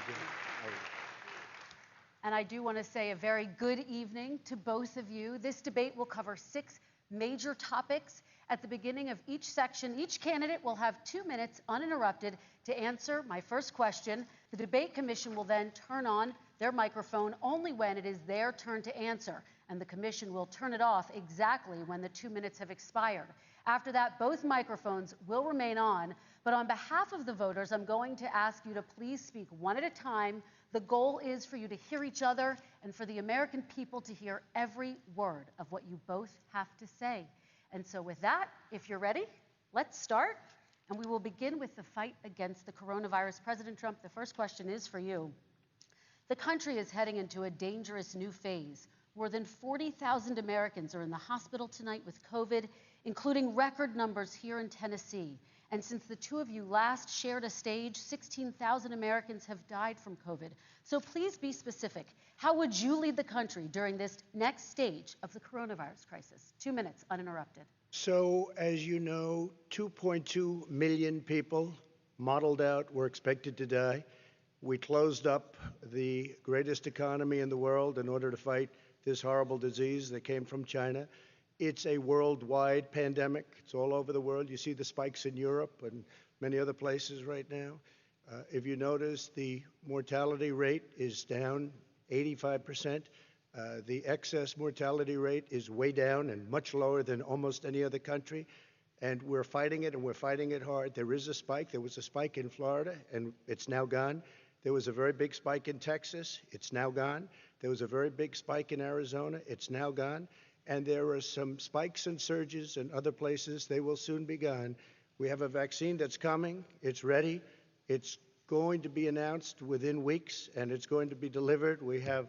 do. And I do want to say a very good evening to both of you. This debate will cover 6 major topics. At the beginning of each section, each candidate will have 2 minutes uninterrupted to answer my first question. The debate commission will then turn on their microphone only when it is their turn to answer, and the commission will turn it off exactly when the 2 minutes have expired. After that, both microphones will remain on, but on behalf of the voters, I'm going to ask you to please speak one at a time. The goal is for you to hear each other and for the American people to hear every word of what you both have to say. And so with that, if you're ready, let's start. And we will begin with the fight against the coronavirus. President Trump, the first question is for you. The country is heading into a dangerous new phase. More than 40,000 Americans are in the hospital tonight with COVID, including record numbers here in Tennessee. And since the two of you last shared a stage, 16,000 Americans have died from COVID. So please be specific. How would you lead the country during this next stage of the coronavirus crisis? 2 minutes, uninterrupted. So, as you know, 2.2 million people modeled out were expected to die. We closed up the greatest economy in the world in order to fight this horrible disease that came from China. It's a worldwide pandemic. It's all over the world. You see the spikes in Europe and many other places right now. If you notice, the mortality rate is down 85%. The excess mortality rate is way down and much lower than almost any other country. And we're fighting it, and we're fighting it hard. There is a spike. There was a spike in Florida, and it's now gone. There was a very big spike in Texas. It's now gone. There was a very big spike in Arizona. It's now gone. And there are some spikes and surges in other places. They will soon be gone. We have a vaccine that's coming. It's ready. It's going to be announced within weeks, and it's going to be delivered. We have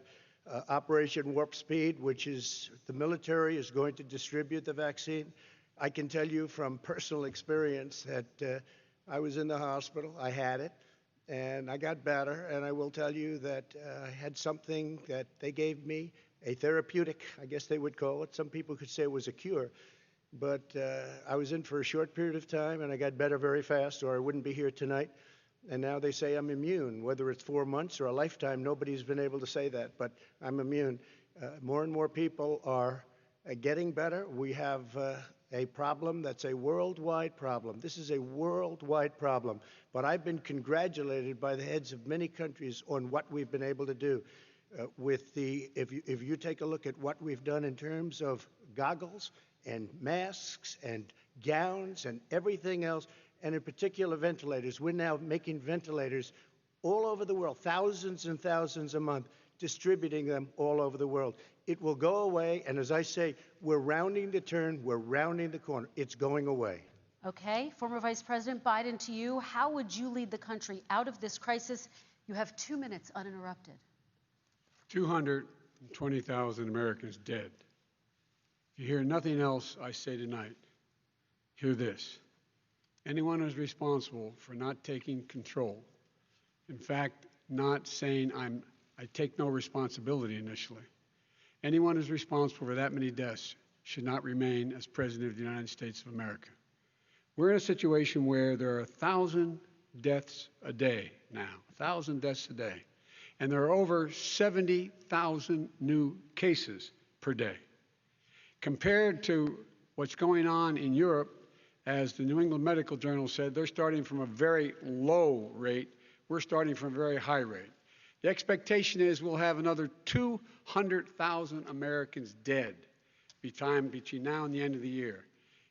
Operation Warp Speed, which is the military is going to distribute the vaccine. I can tell you from personal experience that I was in the hospital. I had it, and I got better. And I will tell you that I had something that they gave me, a therapeutic, I guess they would call it. Some people could say it was a cure. But I was in for a short period of time, and I got better very fast, or I wouldn't be here tonight. And now they say I'm immune. Whether it's 4 months or a lifetime, nobody's been able to say that, but I'm immune. More and more people are getting better. We have a problem that's a worldwide problem. This is a worldwide problem. But I've been congratulated by the heads of many countries on what we've been able to do. If you take a look at what we've done in terms of goggles and masks and gowns and everything else, and in particular ventilators. We're now making ventilators all over the world, thousands and thousands a month, distributing them all over the world. It will go away, and as I say, we're rounding the turn, we're rounding the corner. It's going away. Okay, former Vice President Biden, to you, how would you lead the country out of this crisis? You have 2 minutes uninterrupted. 220,000 Americans dead. If you hear nothing else I say tonight, hear this. Anyone who's responsible for not taking control, in fact, not saying I take no responsibility initially, anyone who's responsible for that many deaths should not remain as President of the United States of America. We're in a situation where there are 1,000 deaths a day now, 1,000 deaths a day, and there are over 70,000 new cases per day. Compared to what's going on in Europe, as the New England Medical Journal said, they're starting from a very low rate. We're starting from a very high rate. The expectation is we'll have another 200,000 Americans dead between now and the end of the year.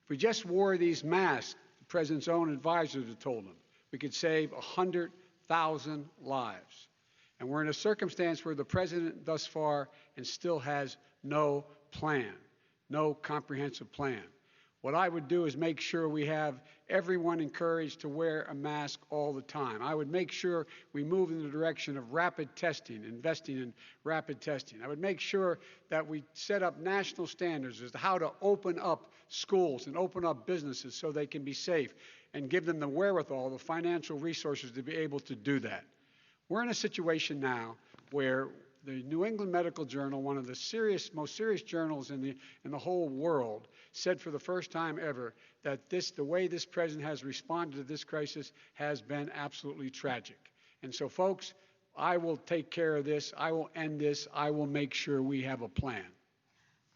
If we just wore these masks, the president's own advisors have told him, we could save 100,000 lives. And we're in a circumstance where the president thus far and still has no plan, no comprehensive plan. What I would do is make sure we have everyone encouraged to wear a mask all the time. I would make sure we move in the direction of rapid testing, investing in rapid testing. I would make sure that we set up national standards as to how to open up schools and open up businesses so they can be safe and give them the wherewithal, the financial resources to be able to do that. We're in a situation now where the New England Medical Journal, one of the most serious journals in the whole world, said for the first time ever that the way this president has responded to this crisis has been absolutely tragic. And so, folks, I will take care of this. I will end this. I will make sure we have a plan.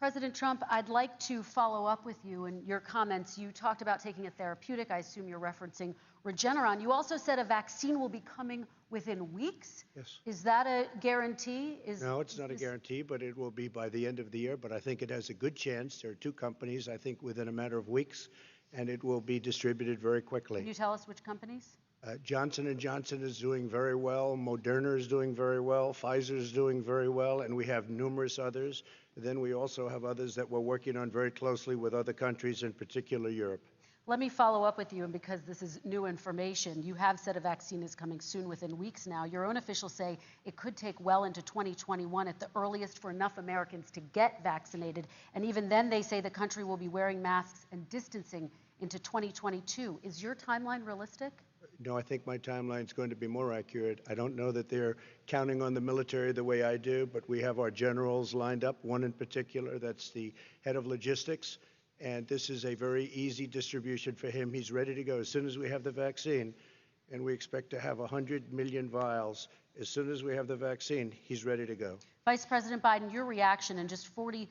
President Trump, I'd like to follow up with you in your comments. You talked about taking a therapeutic. I assume you're referencing Regeneron. You also said a vaccine will be coming within weeks. Yes. Is that a guarantee? No, it's not a guarantee, but it will be by the end of the year. But I think it has a good chance. There are two companies, I think, within a matter of weeks, and it will be distributed very quickly. Can you tell us which companies? Johnson & Johnson is doing very well. Moderna is doing very well. Pfizer is doing very well, and we have numerous others. Then we also have others that we're working on very closely with other countries, in particular Europe. Let me follow up with you, and because this is new information, you have said a vaccine is coming soon, within weeks now. Your own officials say it could take well into 2021 at the earliest for enough Americans to get vaccinated. And even then, they say the country will be wearing masks and distancing into 2022. Is your timeline realistic? No, I think my timeline is going to be more accurate. I don't know that they're counting on the military the way I do, but we have our generals lined up, one in particular that's the head of logistics, and this is a very easy distribution for him. He's ready to go as soon as we have the vaccine, and we expect to have 100 million vials. As soon as we have the vaccine, he's ready to go. Vice President Biden, your reaction, and just 40%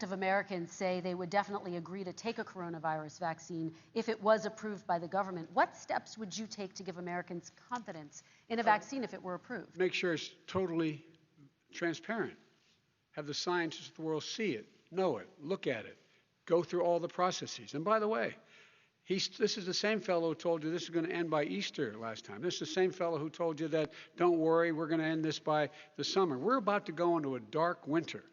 of Americans say they would definitely agree to take a coronavirus vaccine if it was approved by the government. What steps would you take to give Americans confidence in a vaccine if it were approved? Make sure it's totally transparent. Have the scientists of the world see it, know it, look at it, go through all the processes. And by the way, this is the same fellow who told you this is going to end by Easter last time. This is the same fellow who told you that, don't worry, we're going to end this by the summer. We're about to go into a dark winter.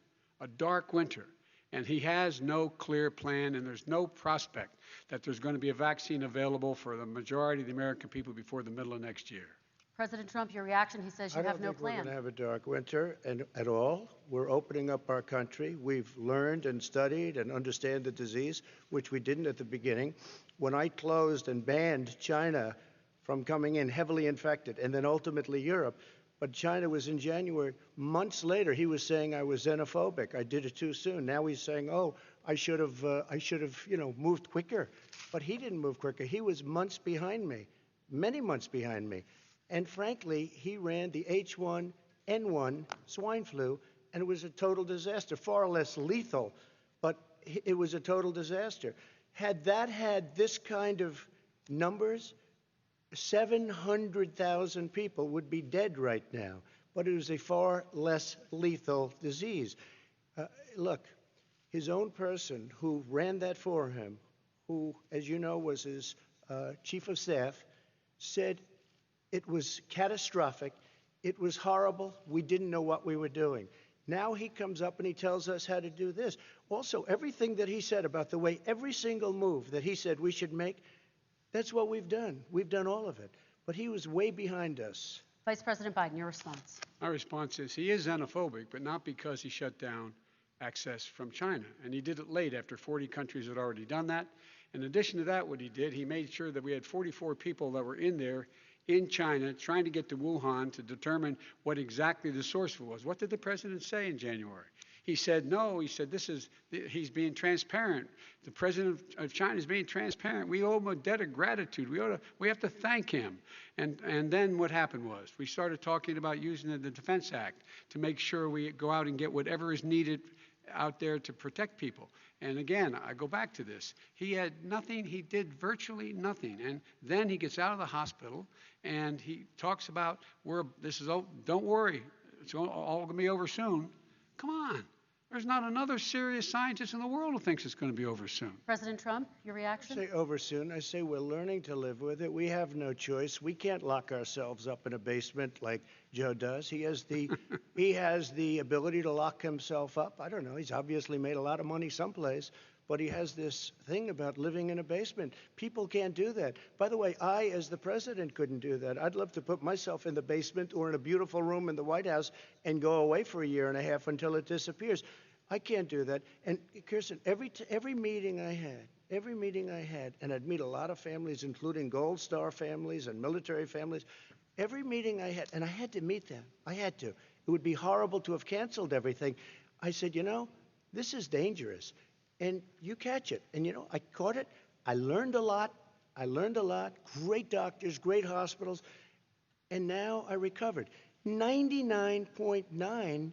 And he has no clear plan, and there's no prospect that there's going to be a vaccine available for the majority of the American people before the middle of next year. President Trump, your reaction, he says you have no plan. I don't think we're going to have a dark winter at all. We're opening up our country. We've learned and studied and understand the disease, which we didn't at the beginning. When I closed and banned China from coming in heavily infected, and then ultimately Europe, but China was in January. Months later, he was saying I was xenophobic. I did it too soon. Now he's saying, oh, I should have, moved quicker. But he didn't move quicker. He was months behind me, many months behind me. And frankly, he ran the H1N1 swine flu, and it was a total disaster, far less lethal, but it was a total disaster. Had that had this kind of numbers, 700,000 people would be dead right now, but it was a far less lethal disease. Look, his own person who ran that for him, who, as you know, was his chief of staff, said it was catastrophic, it was horrible, we didn't know what we were doing. Now he comes up and he tells us how to do this. Also, everything that he said about the way every single move that he said we should make, that's what we've done. We've done all of it. But he was way behind us. Vice President Biden, your response. My response is he is xenophobic, but not because he shut down access from China. And he did it late after 40 countries had already done that. In addition to that, what he did, he made sure that we had 44 people that were in there in China trying to get to Wuhan to determine what exactly the source was. What did the president say in January? He said, no, he said, he's being transparent. The president of China is being transparent. We owe him a debt of gratitude. We have to thank him. And then what happened was we started talking about using the Defense Act to make sure we go out and get whatever is needed out there to protect people. And again, I go back to this. He had nothing. He did virtually nothing. And then he gets out of the hospital and he talks about, don't worry, it's all going to be over soon. Come on. There's not another serious scientist in the world who thinks it's going to be over soon. President Trump, your reaction? I say over soon. I say we're learning to live with it. We have no choice. We can't lock ourselves up in a basement like Joe does. He has the ability to lock himself up. I don't know. He's obviously made a lot of money someplace, but he has this thing about living in a basement. People can't do that. By the way, I, as the president, couldn't do that. I'd love to put myself in the basement or in a beautiful room in the White House and go away for a year and a half until it disappears. I can't do that. And Kirsten, every meeting I had, and I'd meet a lot of families, including Gold Star families and military families, every meeting I had, and I had to meet them. I had to. It would be horrible to have canceled everything. I said, this is dangerous. And you catch it. And, I caught it. I learned a lot. Great doctors, great hospitals. And now I recovered. 99.9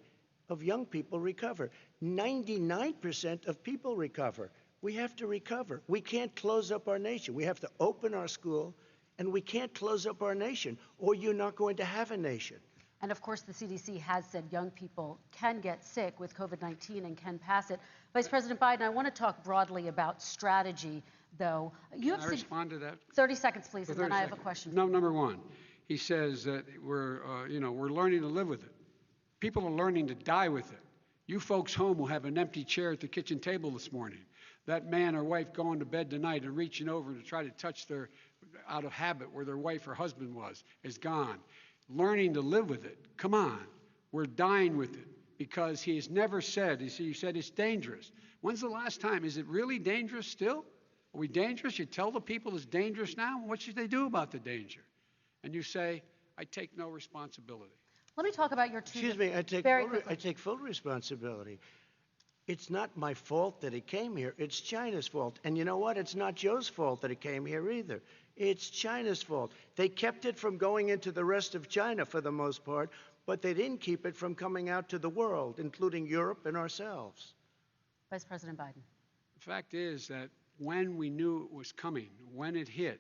of young people recover. 99% of people recover. We have to recover. We can't close up our nation. We have to open our school, and we can't close up our nation, or you're not going to have a nation. And of course, the CDC has said young people can get sick with COVID-19 and can pass it. Vice President Biden, I want to talk broadly about strategy, though. Can I respond to that? 30 seconds, please, For and then 30 I have a seconds. question. No, number one, he says that we're learning to live with it. People are learning to die with it. You folks home will have an empty chair at the kitchen table this morning. That man or wife going to bed tonight and reaching over to try to touch their, out of habit, where their wife or husband was, is gone. Learning to live with it. Come on. We're dying with it because he has never said, he said it's dangerous. When's the last time? Is it really dangerous still? Are we dangerous? You tell the people it's dangerous now? What should they do about the danger? And you say, I take no responsibility. Let me talk about your two. Excuse me, I take full responsibility. It's not my fault that he came here. It's China's fault. And you know what? It's not Joe's fault that he came here either. It's China's fault. They kept it from going into the rest of China for the most part, but they didn't keep it from coming out to the world, including Europe and ourselves. Vice President Biden. The fact is that when we knew it was coming, when it hit,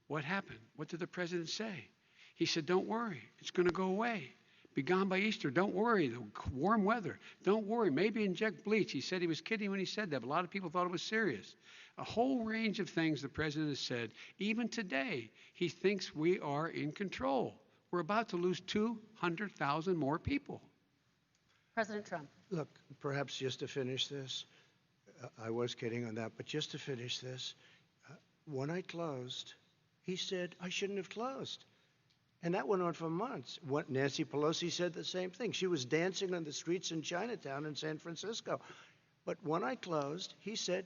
what happened? What did the president say? He said, don't worry, it's going to go away. Be gone by Easter. Don't worry. The warm weather. Don't worry. Maybe inject bleach. He said he was kidding when he said that, but a lot of people thought it was serious. A whole range of things the president has said. Even today, he thinks we are in control. We're about to lose 200,000 more people. President Trump. Look, perhaps just to finish this, I was kidding on that, but just to finish this, when I closed, he said I shouldn't have closed. And that went on for months. Nancy Pelosi said the same thing. She was dancing on the streets in Chinatown in San Francisco. But when I closed, he said,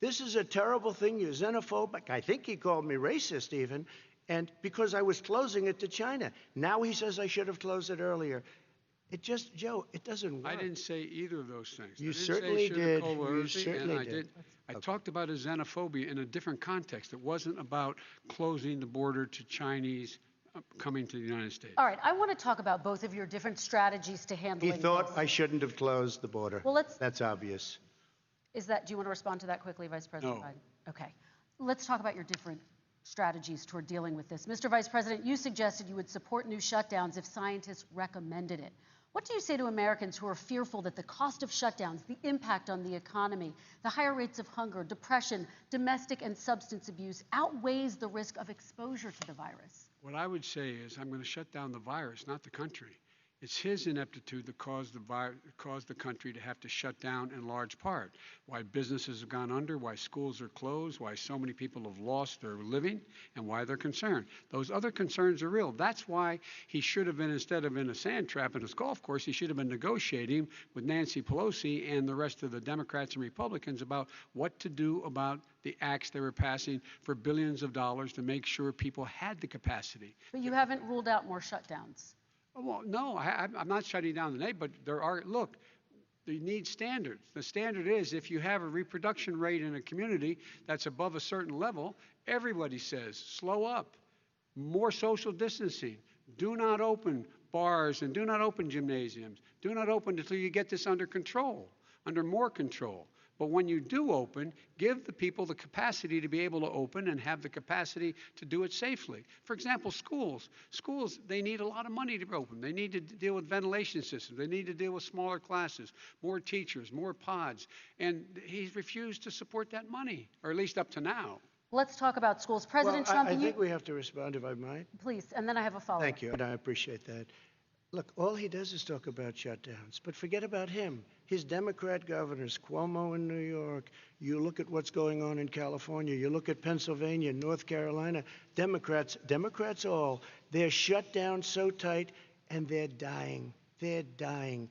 this is a terrible thing. You're xenophobic. I think he called me racist even. And because I was closing it to China. Now he says I should have closed it earlier. It just, Joe, it doesn't work. I didn't say either of those things. You certainly did. You certainly did. I talked about his xenophobia in a different context. It wasn't about closing the border to Chinese coming to the United States. All right, I want to talk about both of your different strategies to handling He thought this. I shouldn't have closed the border. Well, that's obvious. Do you want to respond to that quickly, Vice President No. Biden? Okay. Let's talk about your different strategies toward dealing with this. Mr. Vice President, you suggested you would support new shutdowns if scientists recommended it. What do you say to Americans who are fearful that the cost of shutdowns, the impact on the economy, the higher rates of hunger, depression, domestic and substance abuse outweighs the risk of exposure to the virus? What I would say is I'm going to shut down the virus, not the country. It's his ineptitude that caused the country to have to shut down in large part. Why businesses have gone under, why schools are closed, why so many people have lost their living, and why they're concerned. Those other concerns are real. That's why he should have been, instead of in a sand trap in his golf course, he should have been negotiating with Nancy Pelosi and the rest of the Democrats and Republicans about what to do about the acts they were passing for billions of dollars to make sure people had the capacity. But you haven't ruled out more shutdowns. Well, no, I'm not shutting down the neighborhood, but there are, look, you need standards. The standard is if you have a reproduction rate in a community that's above a certain level, everybody says, slow up, more social distancing, do not open bars and do not open gymnasiums, do not open until you get this under control, under more control. But when you do open, give the people the capacity to be able to open and have the capacity to do it safely. For example, schools. Schools, they need a lot of money to open. They need to deal with ventilation systems. They need to deal with smaller classes, more teachers, more pods. And he's refused to support that money, or at least up to now. Let's talk about schools. President Trump, I think we have to respond, if I might. Please, and then I have a follow-up. Thank you, and I appreciate that. Look, all he does is talk about shutdowns, but forget about him. His Democrat governors, Cuomo in New York, you look at what's going on in California, you look at Pennsylvania, North Carolina, Democrats all, they're shut down so tight and they're dying. They're dying.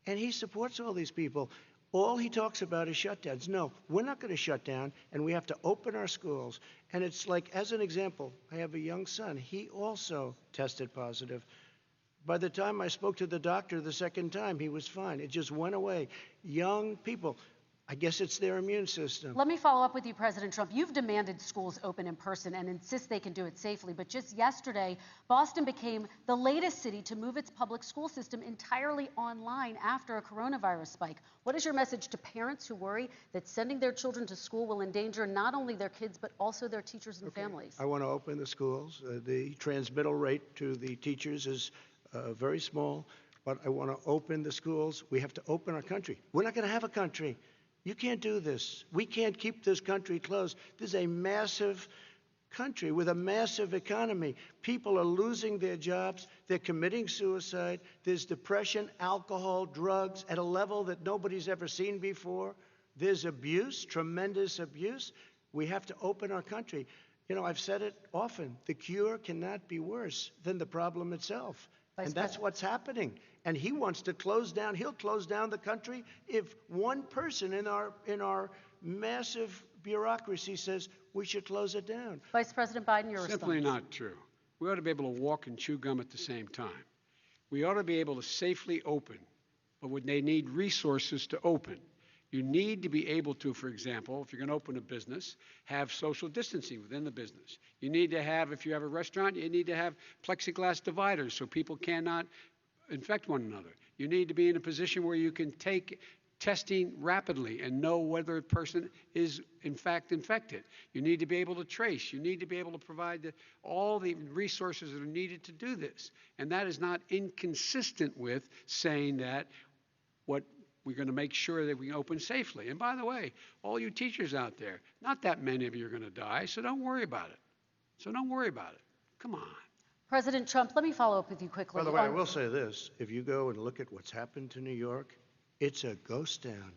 And he supports all these people. All he talks about is shutdowns. No, we're not going to shut down, and we have to open our schools. And it's like, as an example, I have a young son. He also tested positive. By the time I spoke to the doctor the second time, he was fine. It just went away. Young people. I guess it's their immune system. Let me follow up with you, President Trump. You've demanded schools open in person and insist they can do it safely. But just yesterday, Boston became the latest city to move its public school system entirely online after a coronavirus spike. What is your message to parents who worry that sending their children to school will endanger not only their kids, but also their teachers and families? I want to open the schools. The transmittal rate to the teachers is very small, but I want to open the schools. We have to open our country. We're not going to have a country. You can't do this. We can't keep this country closed. This is a massive country with a massive economy. People are losing their jobs. They're committing suicide. There's depression, alcohol, drugs at a level that nobody's ever seen before. There's abuse, tremendous abuse. We have to open our country. You know, I've said it often. The cure cannot be worse than the problem itself. And that's what's happening. And he wants to close down. He'll close down the country if one person in our massive bureaucracy says we should close it down. Vice President Biden, your response. Simply not true. We ought to be able to walk and chew gum at the same time. We ought to be able to safely open, but would they need resources to open? You need to be able to, for example, if you're going to open a business, have social distancing within the business. You need to have, if you have a restaurant, you need to have plexiglass dividers so people cannot infect one another. You need to be in a position where you can take testing rapidly and know whether a person is in fact infected. You need to be able to trace. You need to be able to provide all the resources that are needed to do this. And that is not inconsistent with saying that what we're going to make sure that we can open safely. And by the way, all you teachers out there, not that many of you are going to die, so don't worry about it. Come on. President Trump, let me follow up with you quickly. By the way, I will say this. If you go and look at what's happened to New York, it's a ghost town.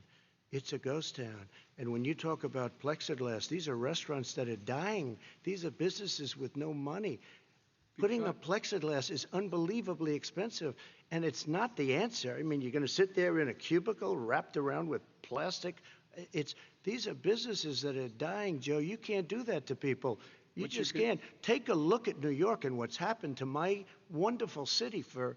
It's a ghost town. And when you talk about plexiglass, these are restaurants that are dying. These are businesses with no money. Putting up plexiglass is unbelievably expensive, and it's not the answer. I mean, you're going to sit there in a cubicle wrapped around with plastic. These are businesses that are dying, Joe. You can't do that to people. You just can't. Take a look at New York and what's happened to my wonderful city for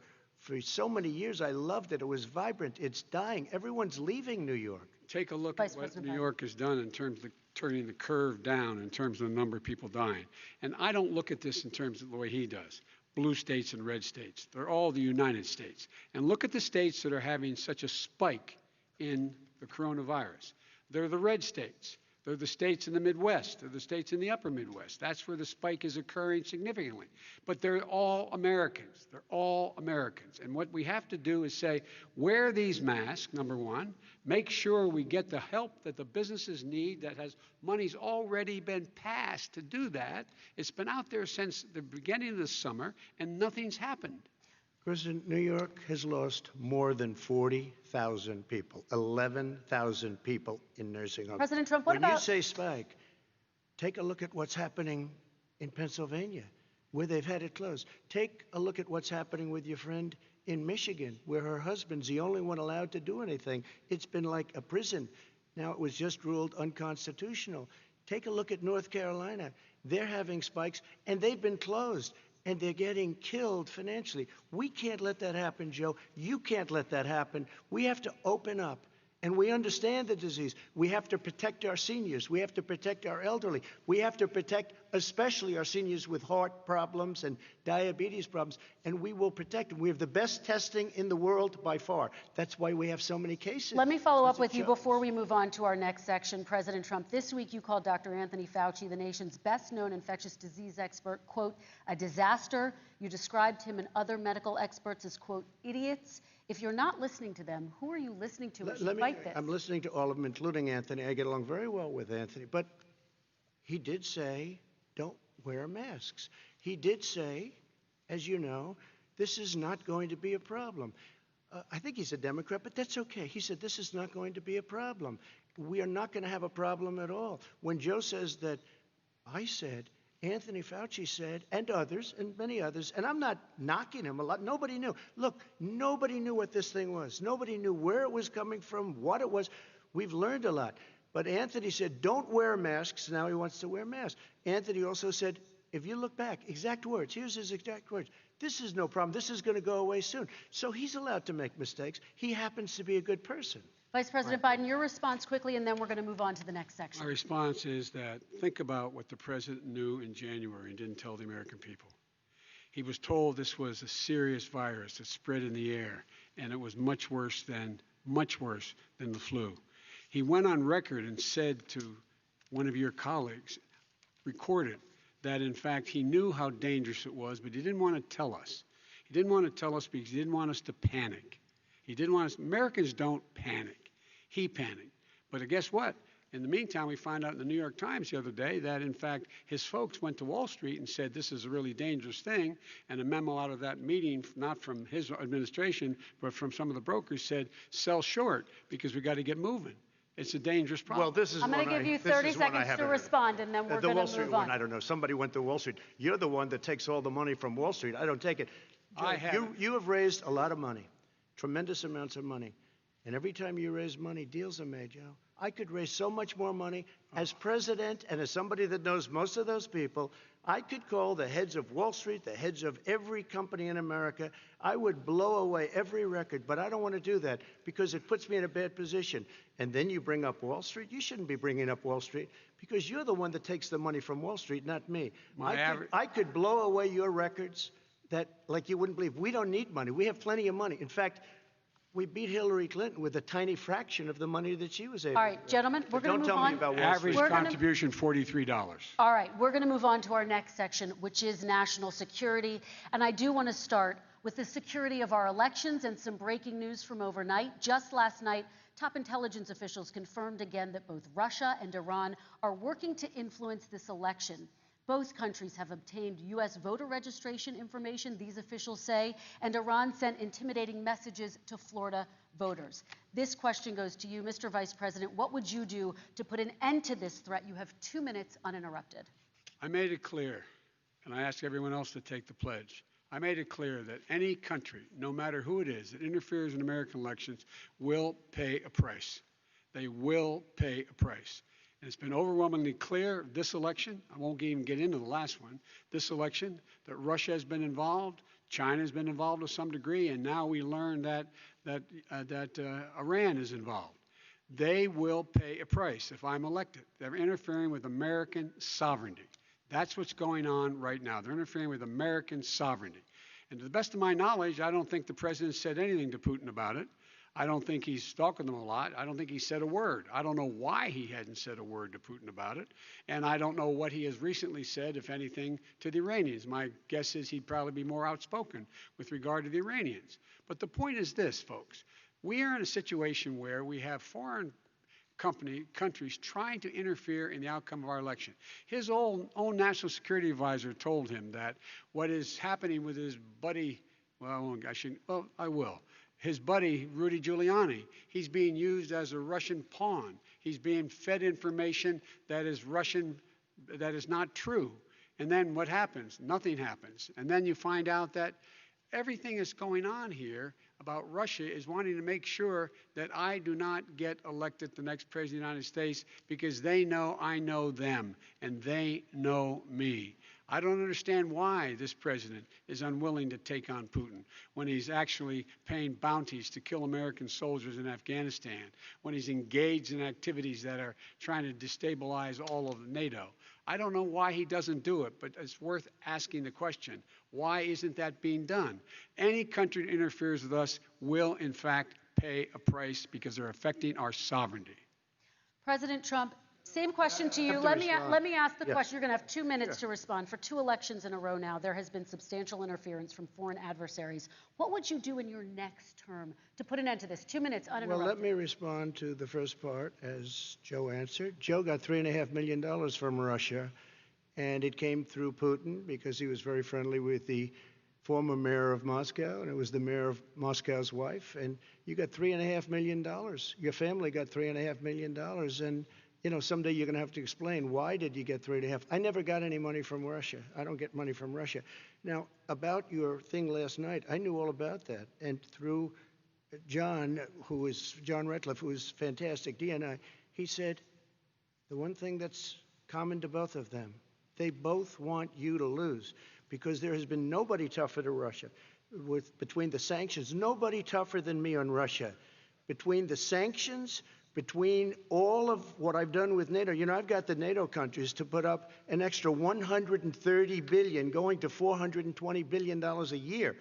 so many years. I loved it. It was vibrant. It's dying. Everyone's leaving New York. Take a look at what New York has done in terms of turning the curve down in terms of the number of people dying. And I don't look at this in terms of the way he does. Blue states and red states. They're all the United States. And look at the states that are having such a spike in the coronavirus. They're the red states. They're the states in the Midwest. They're the states in the upper Midwest. That's where the spike is occurring significantly. But they're all Americans. They're all Americans. And what we have to do is say, wear these masks, number one. Make sure we get the help that the businesses need that has money's already been passed to do that. It's been out there since the beginning of the summer, and nothing's happened. President, New York has lost more than 40,000 people, 11,000 people in nursing homes. President Trump, what when you say spike, take a look at what's happening in Pennsylvania, where they've had it closed. Take a look at what's happening with your friend in Michigan, where her husband's the only one allowed to do anything. It's been like a prison. Now it was just ruled unconstitutional. Take a look at North Carolina. They're having spikes, and they've been closed. And they're getting killed financially. We can't let that happen, Joe. You can't let that happen. We have to open up. And we understand the disease. We have to protect our seniors. We have to protect our elderly. We have to protect especially our seniors with heart problems and diabetes problems. And we will protect them. We have the best testing in the world by far. That's why we have so many cases. Let me follow up with you before we move on to our next section. President Trump, this week you called Dr. Anthony Fauci, the nation's best-known infectious disease expert, quote, a disaster. You described him and other medical experts as, quote, idiots. If you're not listening to them, who are you listening to as you fight this? I'm listening to all of them, including Anthony. I get along very well with Anthony. But he did say, don't wear masks. He did say, as you know, this is not going to be a problem. I think he's a Democrat, but that's okay. He said, this is not going to be a problem. We are not going to have a problem at all. When Joe says that, I said, Anthony Fauci said, and others, and many others, and I'm not knocking him a lot. Nobody knew. Look, nobody knew what this thing was. Nobody knew where it was coming from, what it was. We've learned a lot. But Anthony said, don't wear masks. Now he wants to wear masks. Anthony also said, if you look back, exact words, here's his exact words. This is no problem. This is going to go away soon. So he's allowed to make mistakes. He happens to be a good person. Vice President Biden, your response quickly, and then we're going to move on to the next section. My response is that think about what the president knew in January and didn't tell the American people. He was told this was a serious virus that spread in the air, and it was much worse than the flu. He went on record and said to one of your colleagues, recorded, that in fact he knew how dangerous it was, but he didn't want to tell us. He didn't want to tell us because he didn't want us to panic. He didn't want us. Americans don't panic. He panicked. But guess what? In the meantime, we find out in the New York Times the other day that, in fact, his folks went to Wall Street and said this is a really dangerous thing. And a memo out of that meeting, not from his administration, but from some of the brokers, said sell short because we got to get moving. It's a dangerous problem. Well, this is I'm going to give you 30 seconds to respond, and then we're going to Wall Street move on. one, I don't know. Somebody went to Wall Street. You're the one that takes all the money from Wall Street. I don't take it. Joe, you have raised a lot of money, tremendous amounts of money. And every time you raise money, deals are made, Joe. I could raise so much more money. As president and as somebody that knows most of those people, I could call the heads of Wall Street, the heads of every company in America. I would blow away every record, but I don't want to do that because it puts me in a bad position. And then you bring up Wall Street. You shouldn't be bringing up Wall Street because you're the one that takes the money from Wall Street, not me. I could blow away your records that like you wouldn't believe. We don't need money. We have plenty of money. In fact, we beat Hillary Clinton with a tiny fraction of the money that she was able to. All right, gentlemen, we're going to move on. Don't tell me about Wall Street. Average contribution, $43. All right, we're going to move on to our next section, which is national security. And I do want to start with the security of our elections and some breaking news from overnight. Just last night, top intelligence officials confirmed again that both Russia and Iran are working to influence this election. Both countries have obtained U.S. voter registration information, these officials say, and Iran sent intimidating messages to Florida voters. This question goes to you, Mr. Vice President. What would you do to put an end to this threat? You have 2 minutes uninterrupted. I made it clear, and I ask everyone else to take the pledge. I made it clear that any country, no matter who it is, that interferes in American elections will pay a price. They will pay a price. And it's been overwhelmingly clear this election, I won't even get into the last one, this election, that Russia has been involved, China has been involved to some degree, and now we learn that Iran is involved. They will pay a price if I'm elected. They're interfering with American sovereignty. That's what's going on right now. They're interfering with American sovereignty. And to the best of my knowledge, I don't think the president said anything to Putin about it. I don't think he's talking to them a lot. I don't think he said a word. I don't know why he hadn't said a word to Putin about it. And I don't know what he has recently said, if anything, to the Iranians. My guess is he'd probably be more outspoken with regard to the Iranians. But the point is this, folks. We are in a situation where we have foreign countries trying to interfere in the outcome of our election. His own national security advisor told him that what is happening with his buddy, I will. His buddy, Rudy Giuliani, he's being used as a Russian pawn. He's being fed information that is Russian, that is not true. And then what happens? Nothing happens. And then you find out that everything that's going on here about Russia is wanting to make sure that I do not get elected the next president of the United States because they know I know them and they know me. I don't understand why this president is unwilling to take on Putin when he's actually paying bounties to kill American soldiers in Afghanistan, when he's engaged in activities that are trying to destabilize all of NATO. I don't know why he doesn't do it, but it's worth asking the question. Why isn't that being done? Any country that interferes with us will, in fact, pay a price because they're affecting our sovereignty. President Trump, same question to you. Let me ask the question. You're going to have 2 minutes to respond. For 2 elections in a row now, there has been substantial interference from foreign adversaries. What would you do in your next term to put an end to this? 2 minutes uninterrupted. Well, let me respond to the first part as Joe answered. Joe got $3.5 million from Russia, and it came through Putin because he was very friendly with the former mayor of Moscow, and it was the mayor of Moscow's wife. And you got $3.5 million. Your family got $3.5 million, and you know, someday you're going to have to explain why did you get 3.5. I never got any money from Russia. I don't get money from Russia. Now, about your thing last night, I knew all about that. And through John Ratcliffe, who is fantastic, DNI, he said the one thing that's common to both of them, they both want you to lose because there has been nobody tougher to Russia. Between the sanctions, nobody tougher than me on Russia. between the sanctions, between all of what I've done with NATO. You know, I've got the NATO countries to put up an extra $130 billion, going to $420 billion a year.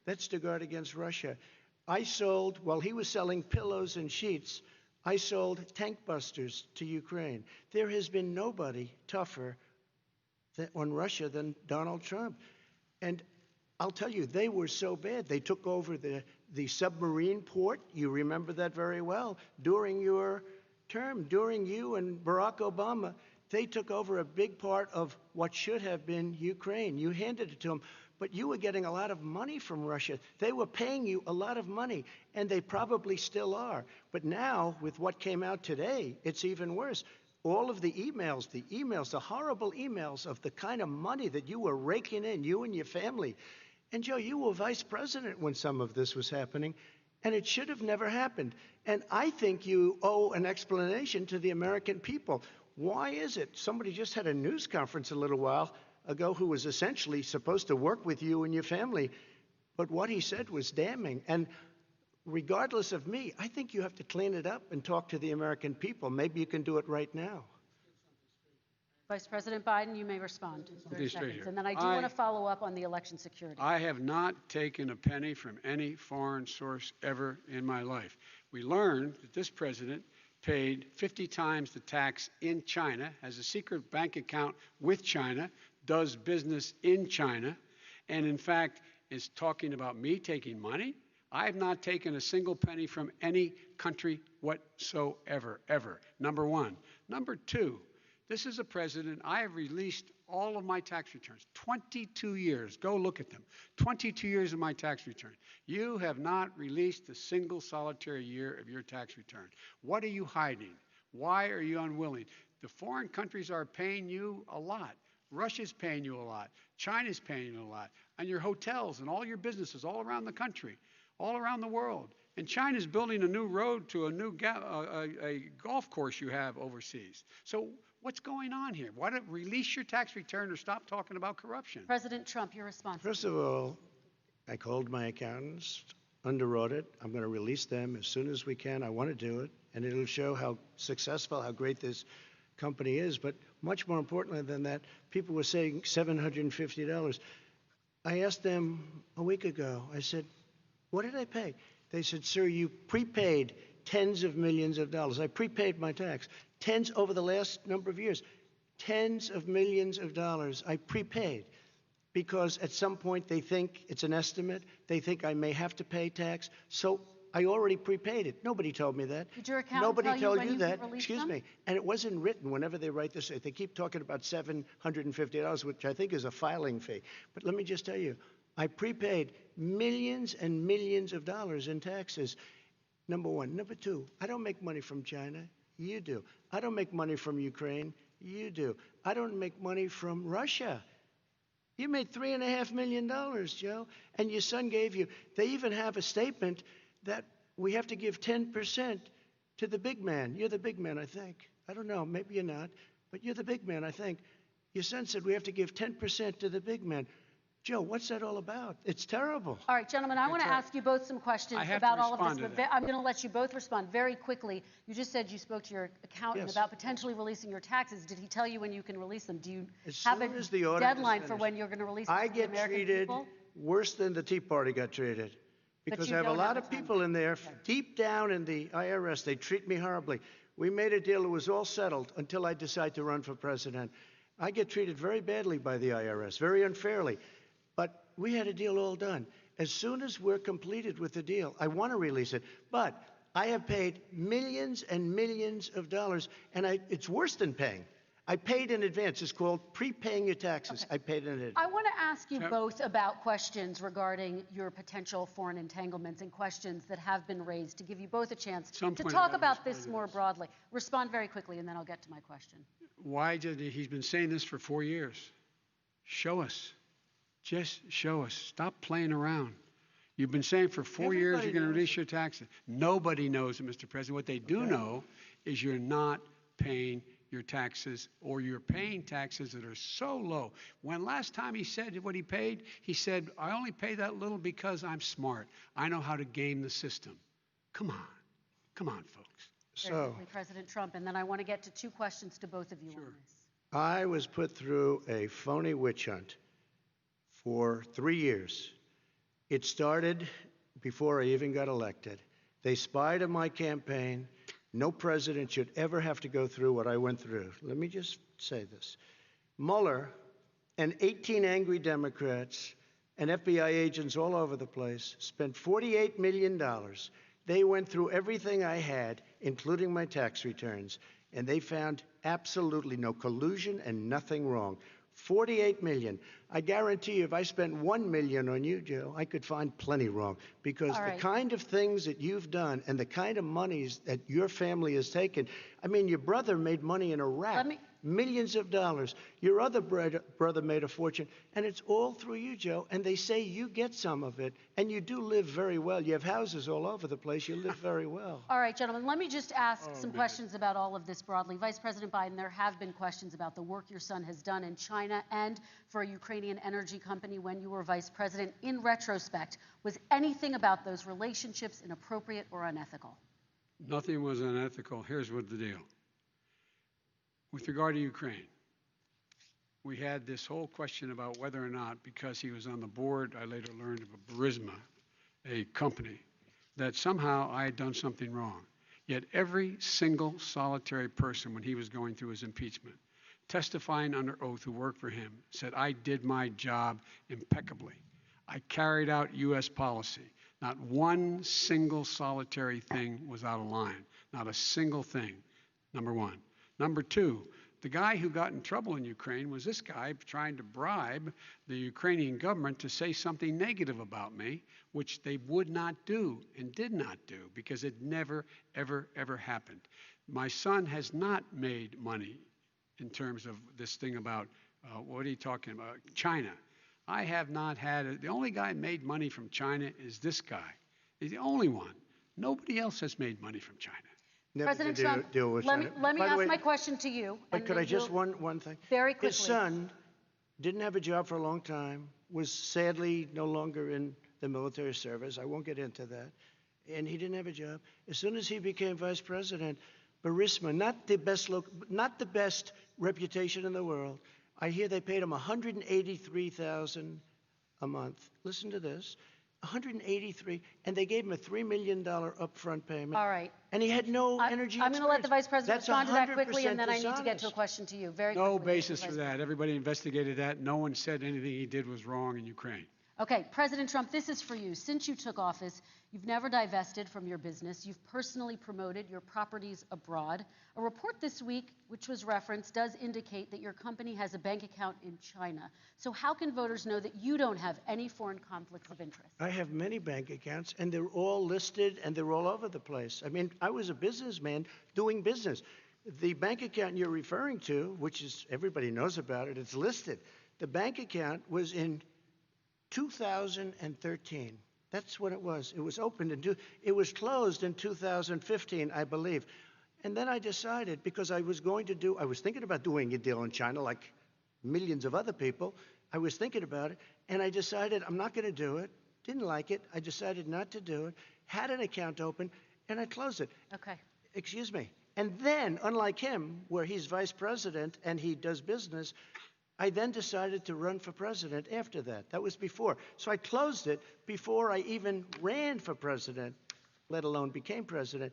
That's to guard against Russia. I sold, while he was selling pillows and sheets, I sold tank busters to Ukraine. There has been nobody tougher on Russia than Donald Trump. And I'll tell you, they were so bad. They took over the submarine port. You remember that very well. During your term, during you and Barack Obama, they took over a big part of what should have been Ukraine. You handed it to them. But you were getting a lot of money from Russia. They were paying you a lot of money, and they probably still are. But now, with what came out today, it's even worse. All of the emails, the horrible emails of the kind of money that you were raking in, you and your family. And Joe, you were vice president when some of this was happening, and it should have never happened. And I think you owe an explanation to the American people. Why is it? Somebody just had a news conference a little while ago who was essentially supposed to work with you and your family, but what he said was damning. And regardless of me, I think you have to clean it up and talk to the American people. Maybe you can do it right now. Vice President Biden, you may respond in 30 seconds. And then I do want to follow up on the election security. I have not taken a penny from any foreign source ever in my life. We learned that this president paid 50 times the tax in China, has a secret bank account with China, does business in China, and in fact is talking about me taking money. I have not taken a single penny from any country whatsoever, ever. Number one. Number two, this is a president, I have released all of my tax returns, 22 years. Go look at them. 22 years of my tax return. You have not released a single solitary year of your tax return. What are you hiding? Why are you unwilling? The foreign countries are paying you a lot. Russia's paying you a lot. China's paying you a lot. And your hotels and all your businesses all around the country, all around the world. And China's building a new road to a new a golf course you have overseas. So what's going on here? Why don't release your tax return or stop talking about corruption? President Trump, your response. First of all, I called my accountants under audit. I'm going to release them as soon as we can. I want to do it. And it'll show how successful, how great this company is. But much more importantly than that, people were saying $750. I asked them a week ago, I said, what did I pay? They said, sir, you prepaid tens of millions of dollars. I prepaid my tax. Tens over the last number of years. Tens of millions of dollars I prepaid because at some point they think it's an estimate. They think I may have to pay tax. So I already prepaid it. Nobody told me that. Did your accountant Nobody tell told when you that. release Excuse them? me. And it wasn't written whenever they write this. They keep talking about $750, which I think is a filing fee. But let me just tell you, I prepaid millions and millions of dollars in taxes. Number one. Number two, I don't make money from China. You do. I don't make money from Ukraine. You do. I don't make money from Russia. You made $3.5 million, Joe, and your son gave you. They even have a statement that we have to give 10% to the big man. You're the big man, I think. I don't know. Maybe you're not, but you're the big man, I think. Your son said we have to give 10% to the big man. Joe, what's that all about? It's terrible. All right, gentlemen, I want to ask you both some questions about all of this, but I'm going to let you both respond very quickly. You just said you spoke to your accountant about potentially releasing your taxes. Did he tell you when you can release them? Do you have a deadline for when you're going to release them to the American people? I get treated worse than the Tea Party got treated because I have a lot of people in there deep down in the IRS. They treat me horribly. We made a deal. It was all settled until I decide to run for president. I get treated very badly by the IRS, very unfairly. But we had a deal all done. As soon as we're completed with the deal, I want to release it. But I have paid millions and millions of dollars, and it's worse than paying. I paid in advance. It's called prepaying your taxes. I paid in advance. I want to ask you both about questions regarding your potential foreign entanglements and questions that have been raised to give you both a chance to talk about this more broadly. Respond very quickly, and then I'll get to my question. Why did he's been saying this for 4 years? Show us. Just show us. Stop playing around. You've been saying for 4 years you're going to release your taxes. Nobody knows it, Mr. President. What they do know is you're not paying your taxes, or you're paying taxes that are so low. When last time he said what he paid, he said, I only pay that little because I'm smart. I know how to game the system. Come on. Come on, folks. Very So quickly, President Trump, and then I want to get to two questions to both of you on Sure. this. I was put through a phony witch hunt for 3 years. It started before I even got elected. They spied on my campaign. No president should ever have to go through what I went through. Let me just say this. Mueller and 18 angry Democrats and FBI agents all over the place spent $48 million. They went through everything I had, including my tax returns, and they found absolutely no collusion and nothing wrong. 48 million. I guarantee you, if I spent 1 million on you, Joe, I could find plenty wrong. Because All the right. kind of things that you've done and the kind of monies that your family has taken, I mean, your brother made money in Iraq. Let me- Millions of dollars. Your other brother made a fortune, and it's all through you, Joe. And they say you get some of it, and you do live very well. You have houses all over the place. You live very well. All right, gentlemen, let me just ask some questions about all of this broadly. Vice President Biden, there have been questions about the work your son has done in China and for a Ukrainian energy company when you were vice president. In retrospect, was anything about those relationships inappropriate or unethical? Nothing was unethical. Here's what the deal. With regard to Ukraine, we had this whole question about whether or not, because he was on the board, I later learned of a Burisma, a company, that somehow I had done something wrong. Yet every single solitary person, when he was going through his impeachment, testifying under oath who worked for him, said, I did my job impeccably. I carried out U.S. policy. Not one single solitary thing was out of line. Not a single thing, number one. Number two, the guy who got in trouble in Ukraine was this guy trying to bribe the Ukrainian government to say something negative about me, which they would not do and did not do because it never, ever, ever happened. My son has not made money in terms of this thing about, what are you talking about? China. I have not had it. The only guy who made money from China is this guy. He's the only one. Nobody else has made money from China. Never President to Trump, deal with let me China. let me By the ask way, my question to you. But and could then I just you'll- one thing? Very quickly. His son didn't have a job for a long time, was sadly no longer in the military service. I won't get into that. And he didn't have a job. As soon as he became vice president, Burisma, not the best reputation in the world. I hear they paid him $183,000 a month. Listen to this. 183, and they gave him a $3 million upfront payment. All right. And he had no energy. I'm going to let the vice president That's respond to that quickly, and then 100% I need to get to a dishonest. question to you. Very No quickly. basis Mr. for Vice that. Everybody investigated that. No one said anything he did was wrong in Ukraine. Okay, President Trump, this is for you. Since you took office, you've never divested from your business. You've personally promoted your properties abroad. A report this week, which was referenced, does indicate that your company has a bank account in China. So how can voters know that you don't have any foreign conflicts of interest? I have many bank accounts, and they're all listed, and they're all over the place. I mean, I was a businessman doing business. The bank account you're referring to, which is everybody knows about it, it's listed. The bank account was in 2013. That's what it was. It was opened it was closed in 2015, I believe. And then I decided, because I was thinking about doing a deal in China like millions of other people. I was thinking about it, and I decided I'm not going to do it. Didn't like it. I decided not to do it. Had an account open, and I closed it. Okay. Excuse me. And then, unlike him, where he's vice president and he does business, I then decided to run for president after that. That was before. So I closed it before I even ran for president, let alone became president.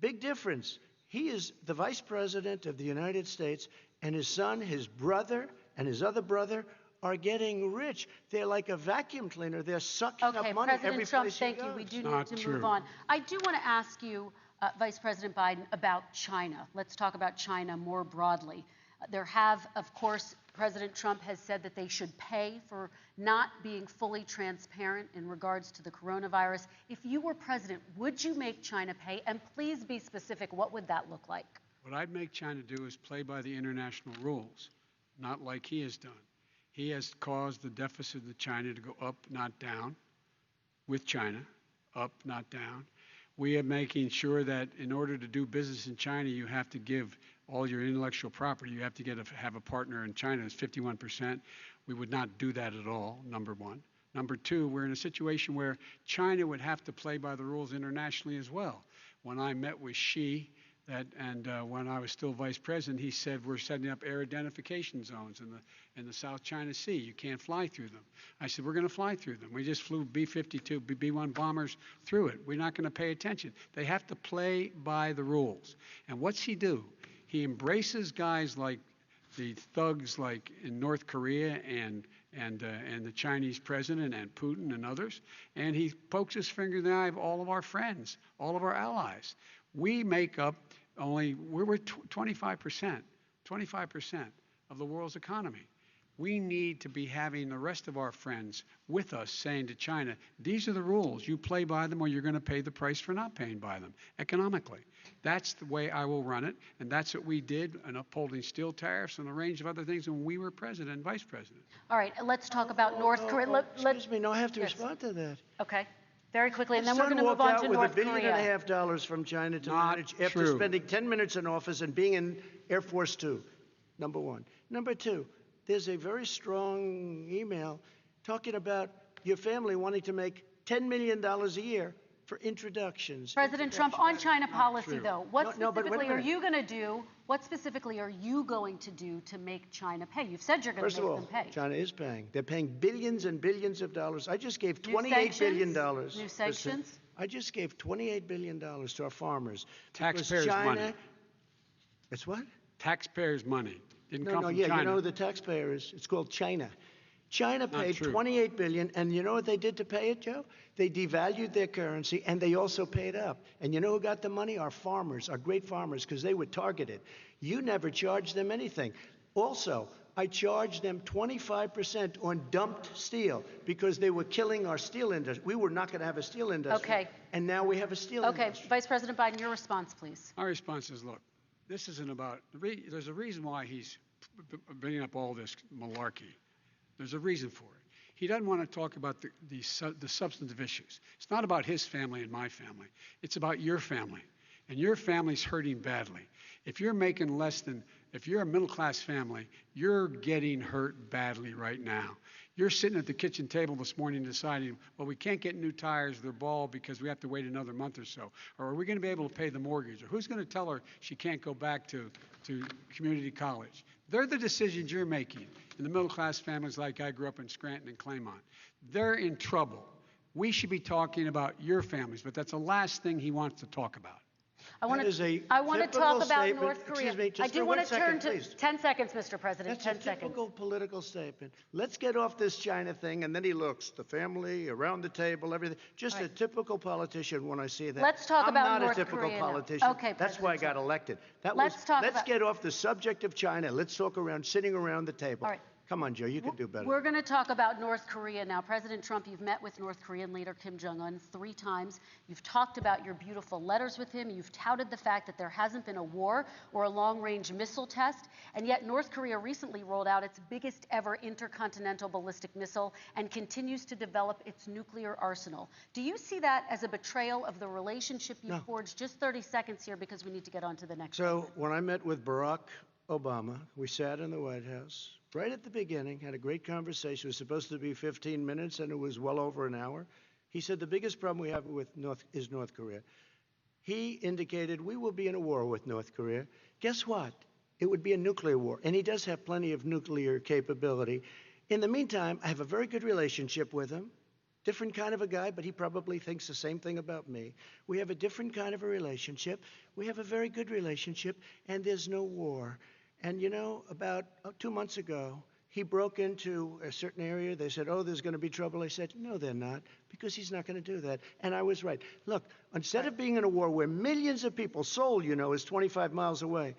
Big difference. He is the vice president of the United States, and his son, his brother, and his other brother are getting rich. They're like a vacuum cleaner. They're sucking Okay, up money every President Trump, place he thank you. goes. We do Not need to move true. on. I do want to ask you, Vice President Biden, about China. Let's talk about China more broadly. There have, of course, President Trump has said that they should pay for not being fully transparent in regards to the coronavirus. If you were president, would you make China pay? And please be specific. What would that look like? What I'd make China do is play by the international rules, not like he has done. He has caused the deficit of China to go up, not down, with China, up, not down. We are making sure that in order to do business in China, you have to give all your intellectual property. You have to have a partner in China. It's 51%. We would not do that at all, number one. Number two, we're in a situation where China would have to play by the rules internationally as well. when I met with Xi, when I was still vice president, he said we're setting up air identification zones in the South China Sea. You can't fly through them. I said we're going to fly through them. We just flew B-52, B-1 bombers through it. We're not going to pay attention. They have to play by the rules. And what's he do? He embraces guys like the thugs like in North Korea and the Chinese president and Putin and others, and he pokes his finger in the eye of all of our friends, all of our allies. We make up we're 25% of the world's economy. We need to be having the rest of our friends with us saying to China, these are the rules. You play by them or you're going to pay the price for not paying by them economically. That's the way I will run it, and that's what we did in upholding steel tariffs and a range of other things when we were president and vice president. All right, let's talk about North Korea. Excuse me, no, I have to respond to that. Okay. Very quickly, and then His we're son going to move on to North walked out with $1.5 Korea. billion from China to Not manage after true. spending 10 minutes in office and being in Air Force Two, number one. Number two, there's a very strong email talking about your family wanting to make $10 million a year for introductions. President Trump, on China policy, true. though, what No, but wait a specifically are minute. you going to do? What specifically are you going to do to make China pay? You've said you're going First to of make all, them pay. China is paying. They're paying billions and billions of dollars. I just gave New $28 billion. sanctions? New sanctions? I just gave $28 billion to our farmers. Taxpayers' Because China, money. It's what? Taxpayers' money. Didn't come from Yeah, China. you know who the taxpayer is? It's called China. China paid true. $28 billion, and you know what they did to pay it, Joe? They devalued their currency, and they also paid up. And you know who got the money? Our farmers, our great farmers, because they were targeted. You never charged them anything. Also, I charged them 25% on dumped steel because they were killing our steel industry. We were not going to have a steel industry. Okay. And now we have a steel Okay, industry. Vice President Biden, your response, please. My response is, look, this isn't about, there's a reason why he's bringing up all this malarkey. There's a reason for it. He doesn't want to talk about the substantive issues. It's not about his family and my family. It's about your family. And your family's hurting badly. If you're making if you're a middle-class family, you're getting hurt badly right now. You're sitting at the kitchen table this morning deciding, well, we can't get new tires, they're bald because we have to wait another month or so. Or are we going to be able to pay the mortgage? Or who's going to tell her she can't go back to community college? They're the decisions you're making in the middle-class families like I grew up in Scranton and Claymont. They're in trouble. We should be talking about your families, but that's the last thing he wants to talk about. I want That is a to talk typical about statement. North Korea. Excuse me, just I do for want 1 to turn second, to please. 10 seconds, Mr. President. That's 10 a seconds. typical political statement. Let's get off this China thing, and then he looks, the family, around the table, everything. Just a typical politician when I see that. Let's talk about I'm not North a typical Korea now. politician. Okay, That's why I President got elected. Let's Get off the subject of China. Let's talk sitting around the table. All right. Come on, Joe, you can do better. We're going to talk about North Korea now. President Trump, you've met with North Korean leader Kim Jong-un 3 times. You've talked about your beautiful letters with him. You've touted the fact that there hasn't been a war or a long-range missile test. And yet North Korea recently rolled out its biggest ever intercontinental ballistic missile and continues to develop its nuclear arsenal. Do you see that as a betrayal of the relationship you forged? Just 30 seconds here because we need to get on to the next. So when I met with Barack Obama, we sat in the White House right at the beginning, had a great conversation. It was supposed to be 15 minutes, and it was well over an hour. He said the biggest problem we have with North Korea. He indicated we will be in a war with North Korea. Guess what? It would be a nuclear war, and he does have plenty of nuclear capability. In the meantime, I have a very good relationship with him. Different kind of a guy, but he probably thinks the same thing about me. We have a different kind of a relationship. We have a very good relationship, and there's no war. And you know, about 2 months ago, he broke into a certain area. They said, oh, there's going to be trouble. I said, no, they're not, because he's not going to do that. And I was right. Look, instead of being in a war where millions of people, Seoul, you know, is 25 miles away,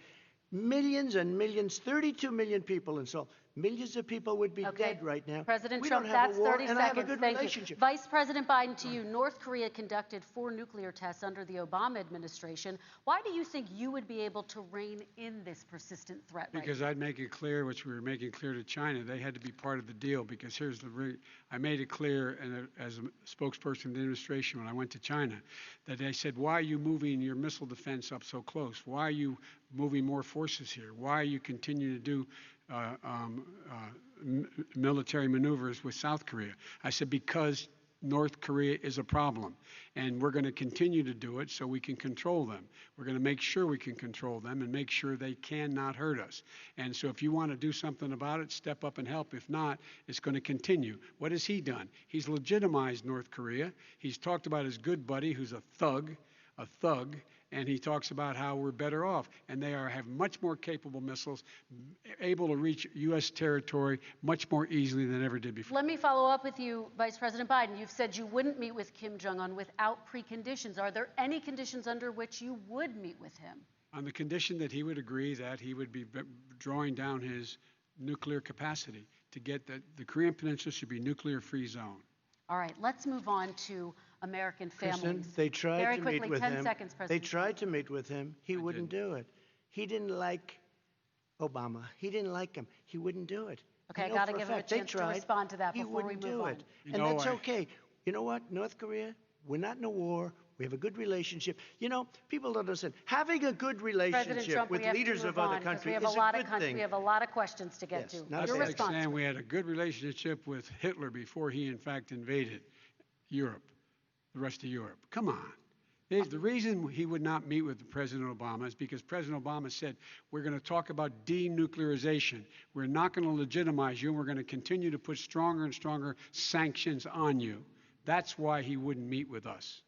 millions and millions, 32 million people in Seoul, millions of people would be dead right now. President we Trump, don't have that's a war, 30 and I have a seconds. good Thank relationship. you. Vice President Biden, to you, North Korea conducted 4 nuclear tests under the Obama administration. Why do you think you would be able to rein in this persistent threat right Because now? I'd make it clear, which we were making clear to China, they had to be part of the deal. Because here's I made it clear, and as a spokesperson of the administration when I went to China, that they said, why are you moving your missile defense up so close? Why are you moving more forces here? Why are you continuing to do military maneuvers with South Korea? I said, because North Korea is a problem, and we're going to continue to do it so we can control them. We're going to make sure we can control them and make sure they cannot hurt us. And so if you want to do something about it, step up and help. If not, it's going to continue. What has he done? He's legitimized North Korea. He's talked about his good buddy who's a thug, and he talks about how we're better off, and they have much more capable missiles, able to reach U.S. territory much more easily than ever did before. Let me follow up with you, Vice President Biden. You've said you wouldn't meet with Kim Jong-un without preconditions. Are there any conditions under which you would meet with him? On the condition that he would agree that he would be drawing down his nuclear capacity to get the Korean Peninsula should be nuclear-free zone. All right, let's move on to American families. Kristen, they tried Very to quickly, meet with 10 him. seconds, They President. tried to meet with him. He wouldn't do it. He didn't like Obama. He didn't like him. He wouldn't do it. Okay, I know got to for give him a fact they chance to tried. respond to that He before we wouldn't move do on. it. And that's okay. You know what? North Korea, we're not in a war. We have a good relationship. You know, people don't understand. Having a good President relationship Trump, with we have leaders to of move other on, 'cause countries we have is a lot a of good thing. We have a lot of questions to get Yes, to. not That's Your like response. saying we had a good relationship with Hitler before he, in fact, invaded Europe, the rest of Europe. Come on. The reason he would not meet with President Obama is because President Obama said, we're going to talk about denuclearization. We're not going to legitimize you, and we're going to continue to put stronger and stronger sanctions on you. That's why he wouldn't meet with us.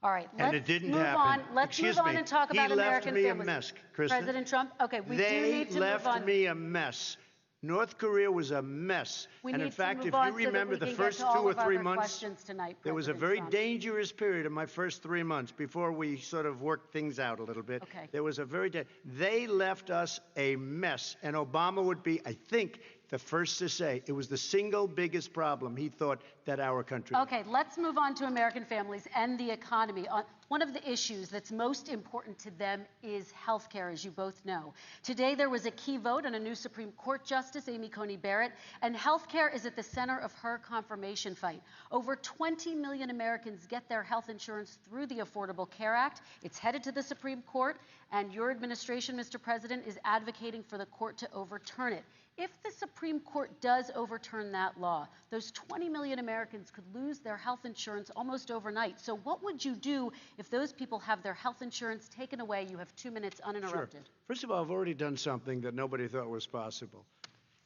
All right, And let's it didn't move happen. on. Let's Excuse move on me. and talk He about left American me a families. mess, Kristen. President Trump, okay, we do They need to move left on. me a mess. North Korea was a mess. We And need in fact, to if move on you so that remember we the can first get to all 2 or of 3 our months, questions tonight, there was a President very Trump. dangerous period in my first 3 months before we sort of worked things out a little bit. Okay. There was a they left us a mess. And Obama would be, I think, the first to say it was the single biggest problem he thought that our country had. Okay, let's move on to American families and the economy. One of the issues that's most important to them is health care, as you both know. Today, there was a key vote on a new Supreme Court Justice, Amy Coney Barrett, and health care is at the center of her confirmation fight. Over 20 million Americans get their health insurance through the Affordable Care Act. It's headed to the Supreme Court, and your administration, Mr. President, is advocating for the court to overturn it. If the Supreme Court does overturn that law, those 20 million Americans could lose their health insurance almost overnight. So what would you do if those people have their health insurance taken away? You have 2 minutes uninterrupted. Sure. First of all, I've already done something that nobody thought was possible.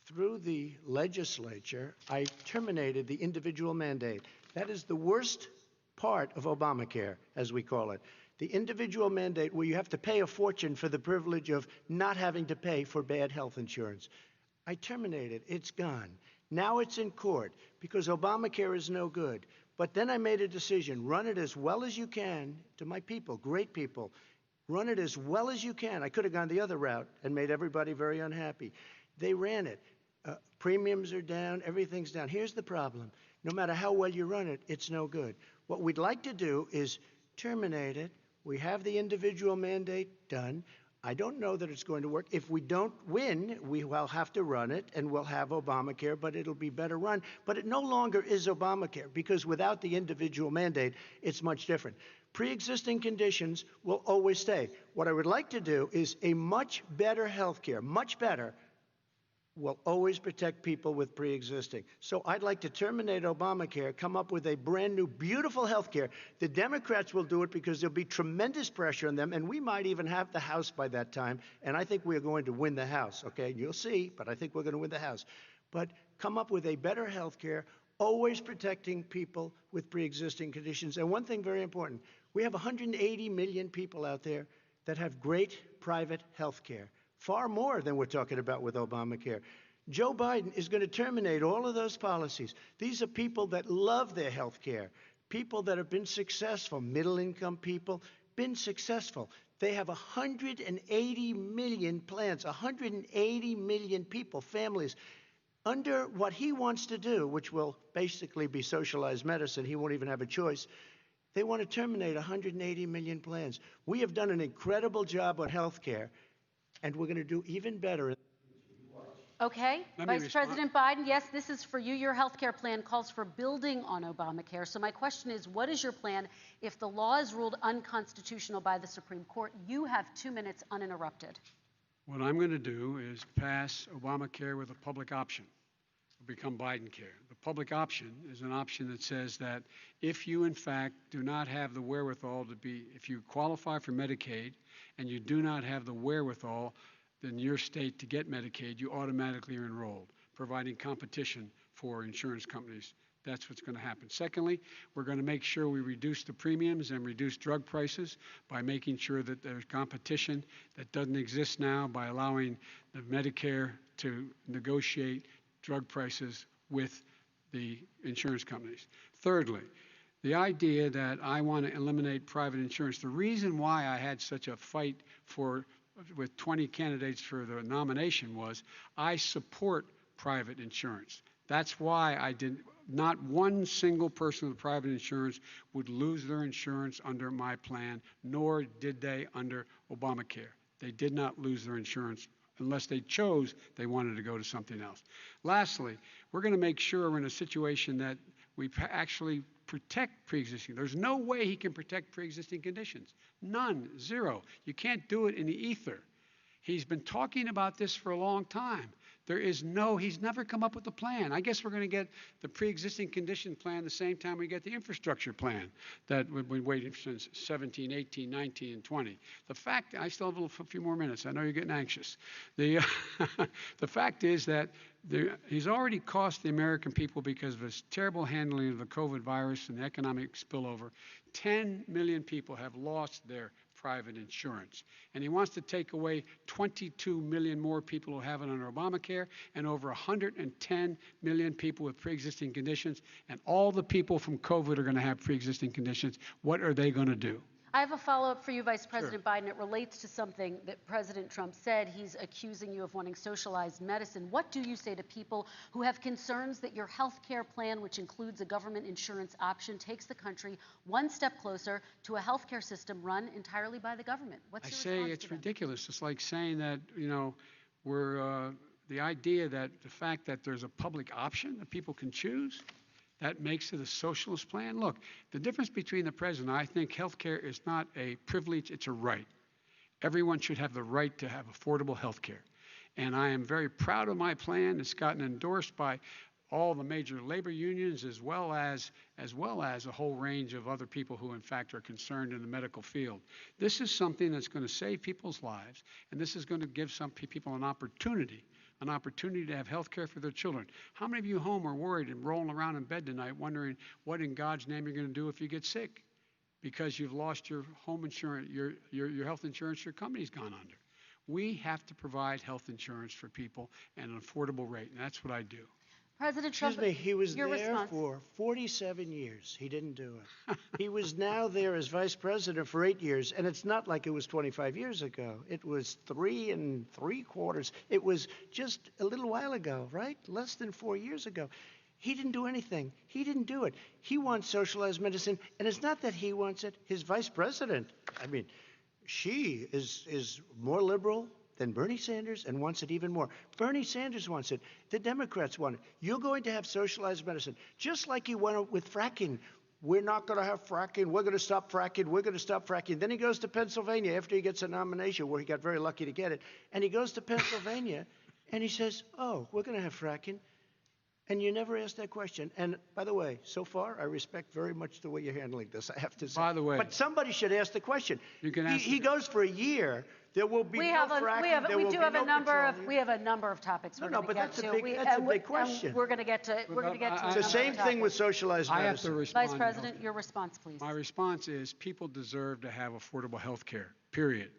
Through the legislature, I terminated the individual mandate. That is the worst part of Obamacare, as we call it. The individual mandate where you have to pay a fortune for the privilege of not having to pay for bad health insurance. I terminated. It's gone. Now it's in court because Obamacare is no good. But then I made a decision. Run it as well as you can to my people, great people. Run it as well as you can. I could have gone the other route and made everybody very unhappy. They ran it. Premiums are down. Everything's down. Here's the problem. No matter how well you run it, it's no good. What we'd like to do is terminate it. We have the individual mandate done. I don't know that it's going to work. If we don't win, we will have to run it, and we'll have Obamacare, but it'll be better run. But it no longer is Obamacare, because without the individual mandate, it's much different. Pre-existing conditions will always stay. What I would like to do is a much better health care, much better, will always protect people with pre-existing. So I'd like to terminate Obamacare, come up with a brand new, beautiful health care. The Democrats will do it because there'll be tremendous pressure on them, and we might even have the House by that time, and I think we're going to win the House, okay? You'll see, but I think we're going to win the House. But come up with a better health care, always protecting people with pre-existing conditions. And one thing very important, we have 180 million people out there that have great private health care. Far more than we're talking about with Obamacare. Joe Biden is going to terminate all of those policies. These are people that love their health care, people that have been successful, middle-income people, been successful. They have 180 million plans, 180 million people, families. Under what he wants to do, which will basically be socialized medicine, he won't even have a choice, they want to terminate 180 million plans. We have done an incredible job on health care, and we're going to do even better. Okay, Vice President Biden, yes, this is for you. Your health care plan calls for building on Obamacare. So my question is, what is your plan if the law is ruled unconstitutional by the Supreme Court? You have 2 minutes uninterrupted. What I'm going to do is pass Obamacare with a public option. It'll become Biden care. The public option is an option that says that if you, in fact, do not have the wherewithal if you qualify for Medicaid and you do not have the wherewithal in your state to get Medicaid, you automatically are enrolled, providing competition for insurance companies. That's what's going to happen. Secondly, we're going to make sure we reduce the premiums and reduce drug prices by making sure that there's competition that doesn't exist now by allowing the Medicare to negotiate drug prices with the insurance companies. Thirdly, the idea that I want to eliminate private insurance, the reason why I had such a fight with 20 candidates for the nomination was I support private insurance. That's why I didn't. Not one single person with private insurance would lose their insurance under my plan, nor did they under Obamacare. They did not lose their insurance unless they chose they wanted to go to something else. Lastly, we're going to make sure we're in a situation that we actually protect pre-existing. There's no way he can protect pre-existing conditions. None. Zero. You can't do it in the ether. He's been talking about this for a long time. He's never come up with a plan. I guess we're going to get the pre-existing condition plan the same time we get the infrastructure plan that we've been waiting since 17, 18, 19, and 20. The fact, I still have a few more minutes. I know you're getting anxious. The fact is that he's already cost the American people, because of his terrible handling of the COVID virus and the economic spillover, 10 million people have lost their private insurance. And he wants to take away 22 million more people who have it under Obamacare, and over 110 million people with pre-existing conditions. And all the people from COVID are going to have pre-existing conditions. What are they going to do? I have a follow-up for you, Vice President Biden. It relates to something that President Trump said. He's accusing you of wanting socialized medicine. What do you say to people who have concerns that your health care plan, which includes a government insurance option, takes the country one step closer to a health care system run entirely by the government? What's your response to them? I say it's ridiculous. It's like saying that, the idea that the fact that there's a public option that people can choose, that makes it a socialist plan. Look, the difference between the president, I think health care is not a privilege, it's a right. Everyone should have the right to have affordable health care. And I am very proud of my plan. It's gotten endorsed by all the major labor unions, as well as a whole range of other people who, in fact, are concerned in the medical field. This is something that's going to save people's lives, and this is going to give some people an opportunity to have health care for their children. How many of you home are worried and rolling around in bed tonight wondering what in God's name you're going to do if you get sick because you've lost your home insurance, your health insurance your company's gone under? We have to provide health insurance for people at an affordable rate, and that's what I do. President Trump, Excuse me, he was there response. for 47 years. He didn't do it. He was now there as vice president for 8 years, and it's not like it was 25 years ago. It was 3 3/4. It was just a little while ago, right? Less than 4 years ago. He didn't do anything. He didn't do it. He wants socialized medicine, and it's not that he wants it. His vice president, she is more liberal than Bernie Sanders and wants it even more. Bernie Sanders wants it. The Democrats want it. You're going to have socialized medicine, just like he went with fracking. We're not going to have fracking. We're going to stop fracking. We're going to stop fracking. Then he goes to Pennsylvania after he gets a nomination, where he got very lucky to get it. And he goes to Pennsylvania and he says, oh, we're going to have fracking. And you never asked that question. And by the way, so far, I respect very much the way you're handling this, I have to say. By the way. But somebody should ask the question. You can ask he goes for a year. There will be no fracking. There will be no petroleum. We have a number of topics we're going to get to. That's a big question. We're going to get to. It's the same thing with socialized medicine. I have to respond. Vice President, your response, please. My response is people deserve to have affordable health care, period.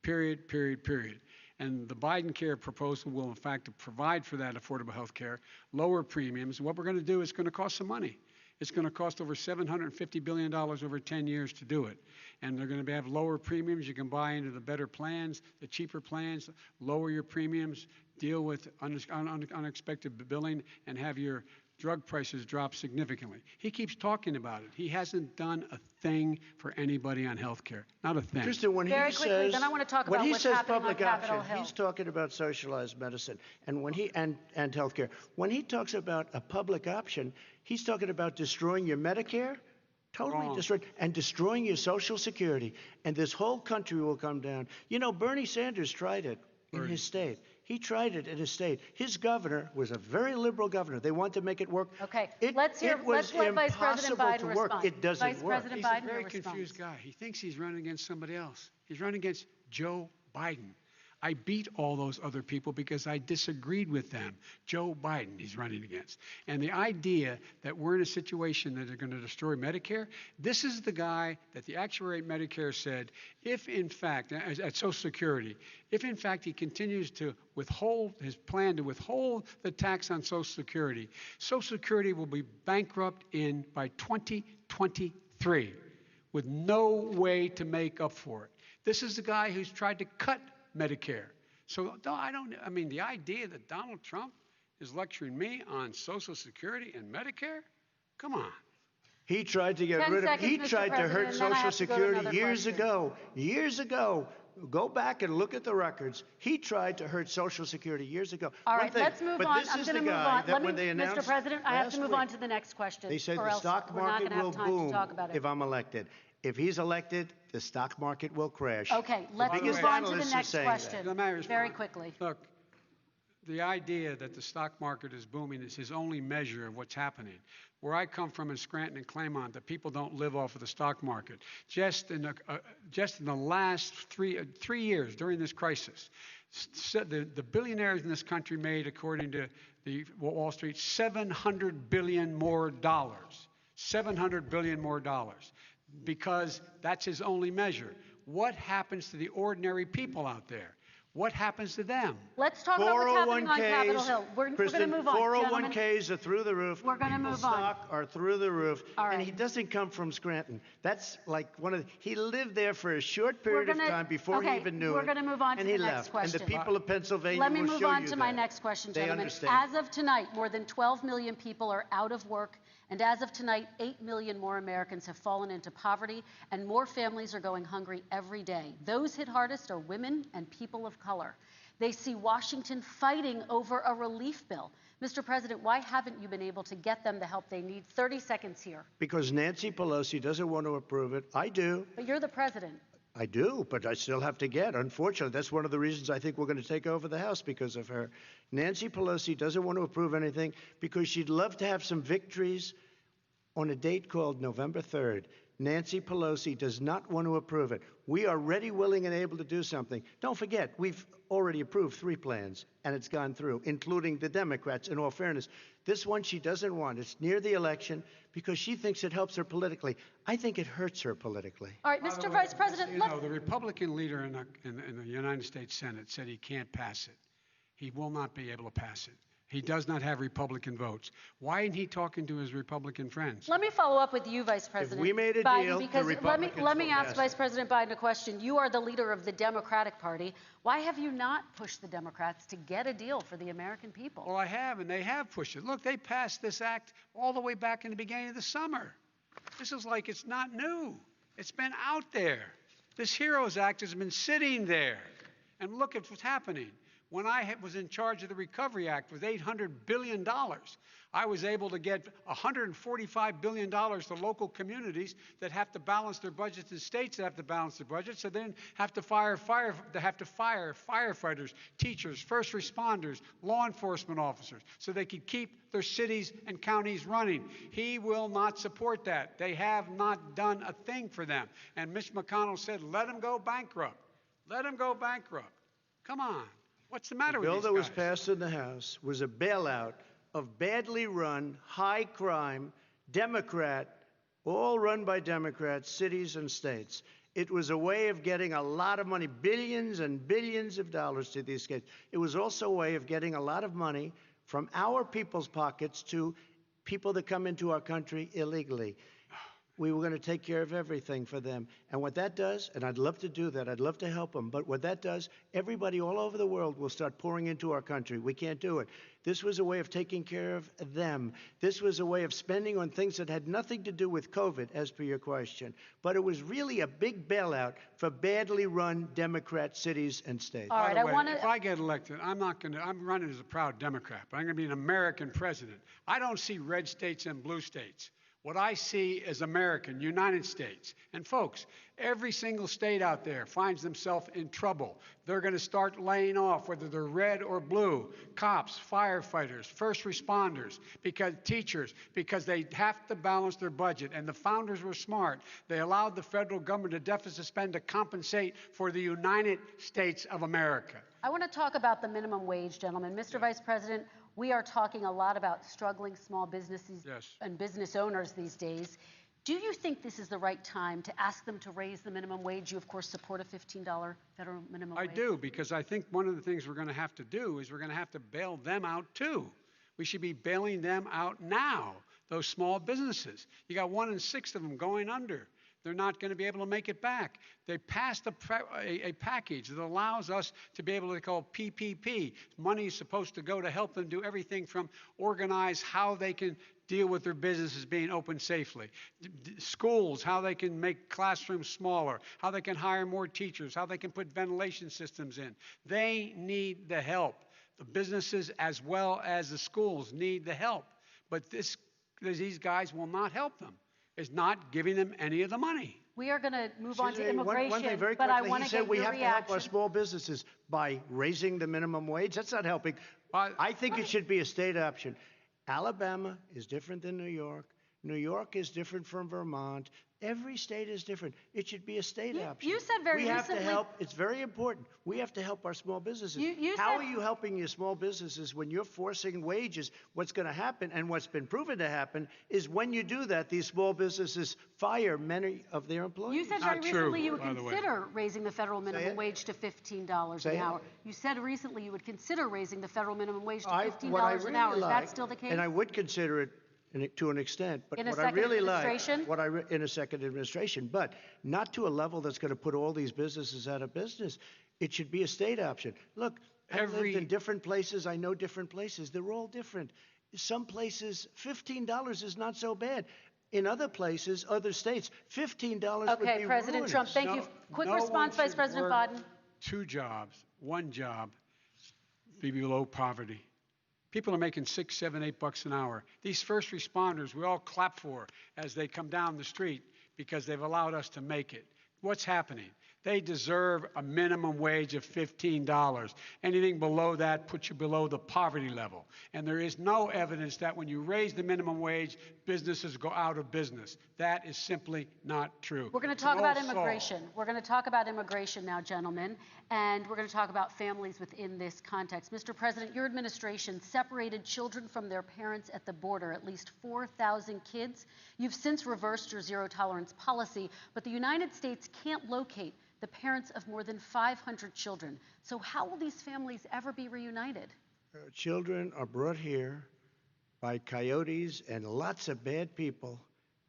Period, period, period. And the Biden care proposal will, in fact, provide for that affordable health care, lower premiums. What we're going to do is going to cost some money. It's going to cost over $750 billion over 10 years to do it. And they're going to have lower premiums. You can buy into the better plans, the cheaper plans, lower your premiums, deal with unexpected billing, and have your drug prices drop significantly. He keeps talking about it. He hasn't done a thing for anybody on health care. Not a thing. Kristen, when Very he quickly, says, then I want to talk when about he what's says happening public on Capitol option, Hill. he's talking about socialized medicine. And when and health care. When he talks about a public option, he's talking about destroying your Medicare, totally destroying, and destroying your Social Security. And this whole country will come down. You know, Bernie Sanders tried it in his state. He tried it in his state. His governor was a very liberal governor. They wanted to make it work. Okay, It let's was let Vice President impossible Biden to work. respond. It doesn't Vice work. President He's Biden, a very your response. confused guy. He thinks he's running against somebody else. He's running against Joe Biden. I beat all those other people because I disagreed with them. Joe Biden he's running against. And the idea that we're in a situation that they're going to destroy Medicare, this is the guy that the actuary at Medicare said, if in fact, at Social Security, if in fact he continues to withhold his plan to withhold the tax on Social Security will be bankrupt by 2023 with no way to make up for it. This is the guy who's tried to cut Medicare. So I mean, the idea that Donald Trump is lecturing me on Social Security and Medicare? Come on. He tried to get 10 rid of seconds, He Mr. tried to hurt President, and then I Social have to go to Security another years question. ago. Years ago. Go back and look at the records. He tried to hurt Social Security years ago. All One right, thing, let's move but on. this I'm is going to the move guy on. that when they announced Mr. President, I have to last move on week, to the next question. they said or the else stock we're not market going to have will time to boom talk about it. if I'm elected. If he's elected, the stock market will crash. Okay, let's biggest move on to the analysts are next saying question Let me respond. very quickly. Look, the idea that the stock market is booming is his only measure of what's happening. Where I come from in Scranton and Claymont, the people don't live off of the stock market. Just in the last three years during this crisis, the billionaires in this country made, according to the Wall Street, $700 billion more dollars. $700 billion more dollars, because that's his only measure. What happens to the ordinary people out there? What happens to them? Let's talk about what's happening on Capitol Hill. We're going to move on, 401ks are through the roof. We're going to move on. Stock are through the roof. All right. And he doesn't come from Scranton. That's like he lived there for a short period of time before he even knew it. We're going to move on to and the he next left. question. And the people of Pennsylvania Let me will move show on you to that. my next question, They gentlemen. understand. As of tonight, more than 12 million people are out of work. And as of tonight, 8 million more Americans have fallen into poverty, and more families are going hungry every day. Those hit hardest are women and people of color. They see Washington fighting over a relief bill. Mr. President, why haven't you been able to get them the help they need? 30 seconds here. Because Nancy Pelosi doesn't want to approve it. I do. But you're the president. I do, but I still have to get. Unfortunately, that's one of the reasons I think we're going to take over the House, because of her. Nancy Pelosi doesn't want to approve anything because she'd love to have some victories on a date called November 3rd. Nancy Pelosi does not want to approve it. We are ready, willing, and able to do something. Don't forget, we've already approved 3 plans, and it's gone through, including the Democrats, in all fairness. This one she doesn't want. It's near the election because she thinks it helps her politically. I think it hurts her politically. All right, Mr. Vice President, The Republican leader in the United States Senate said he can't pass it. He will not be able to pass it. He does not have Republican votes. Why isn't he talking to his Republican friends? let me follow up with you, Vice President we made a Biden, deal, the because Republicans let me will ask pass Vice it. President Biden a question. You are the leader of the Democratic Party. Why have you not pushed the Democrats to get a deal for the American people? Well, I have, and they have pushed it. Look, they passed this act all the way back in the beginning of the summer. This is like it's not new. It's been out there. This HEROES Act has been sitting there. And look at what's happening. When I was in charge of the Recovery Act with $800 billion, I was able to get $145 billion to local communities that have to balance their budgets and states that have to balance their budgets, so then have to fire firefighters, teachers, first responders, law enforcement officers, so they could keep their cities and counties running. He will not support that. They have not done a thing for them. And Mitch McConnell said, let them go bankrupt. Let them go bankrupt. Come on. What's the matter with these guys? The bill that was passed in the House was a bailout of badly run, high-crime, Democrat, all run by Democrats, cities and states. It was a way of getting a lot of money, billions and billions of dollars to these states. It was also a way of getting a lot of money from our people's pockets to people that come into our country illegally. We were going to take care of everything for them. And what that does, and I'd love to do that, I'd love to help them, but what that does, everybody all over the world will start pouring into our country. We can't do it. This was a way of taking care of them. This was a way of spending on things that had nothing to do with COVID, as per your question. But it was really a big bailout for badly run Democrat cities and states. All right, If I get elected, I'm running as a proud Democrat, but I'm going to be an American president. I don't see red states and blue states. what I see as American, United States. And folks, every single state out there finds themselves in trouble. They're going to start laying off, whether they're red or blue, cops, firefighters, first responders, because teachers, because they have to balance their budget. And the founders were smart. They allowed the federal government to deficit spend to compensate for the United States of America. I want to talk about the minimum wage, gentlemen. Mr. Vice President, we are talking a lot about struggling small businesses and business owners these days. Do you think this is the right time to ask them to raise the minimum wage? You, of course, support a $15 federal minimum wage. I do, because I think one of the things we're going to have to do is we're going to have to bail them out, too. We should be bailing them out now, those small businesses. You got 1 in 6 of them going under. They're not going to be able to make it back. They passed a package that allows us to be able to call PPP. Money is supposed to go to help them do everything from organize how they can deal with their businesses being open safely. Schools, how they can make classrooms smaller, how they can hire more teachers, how they can put ventilation systems in. They need the help. The businesses as well as the schools need the help. But these guys will not help them. Is not giving them any of the money. We are going to move on to immigration, one thing very but I quickly, want he to get said we your have reaction. to help our small businesses by raising the minimum wage. That's not helping. I think it should be a state option. Alabama is different than New York. New York is different from Vermont. Every state is different. It should be a state option. You said very recently. We have to help. It's very important. We have to help our small businesses. How are you helping your small businesses when you're forcing wages? What's going to happen, and what's been proven to happen, is when you do that, these small businesses fire many of their employees. You said very recently you would consider raising the federal minimum wage to $15 an hour. You said recently you would consider raising the federal minimum wage to $15 an hour. Is that still the case? And I would consider it to an extent, but in what I really like, in a second administration, but not to a level that's going to put all these businesses out of business. It should be a state option. Look, I've lived in different places. I know different places. They're all different. Some places, $15 is not so bad. In other places, other states, $15 would be Okay, President Trump, thank you. Quick response, Vice President Biden. 2 jobs, 1 job, be below poverty. People are making $6, $7, $8 an hour. These first responders, we all clap for as they come down the street because they've allowed us to make it. What's happening? They deserve a minimum wage of $15. Anything below that puts you below the poverty level. And there is no evidence that when you raise the minimum wage, businesses go out of business. That is simply not true. We're going to talk about immigration. We're going to talk about immigration now, gentlemen, and we're going to talk about families within this context. Mr. President, your administration separated children from their parents at the border, at least 4,000 kids. You've since reversed your zero-tolerance policy, but the United States can't locate the parents of more than 500 children. So how will these families ever be reunited? Children are brought here by coyotes and lots of bad people,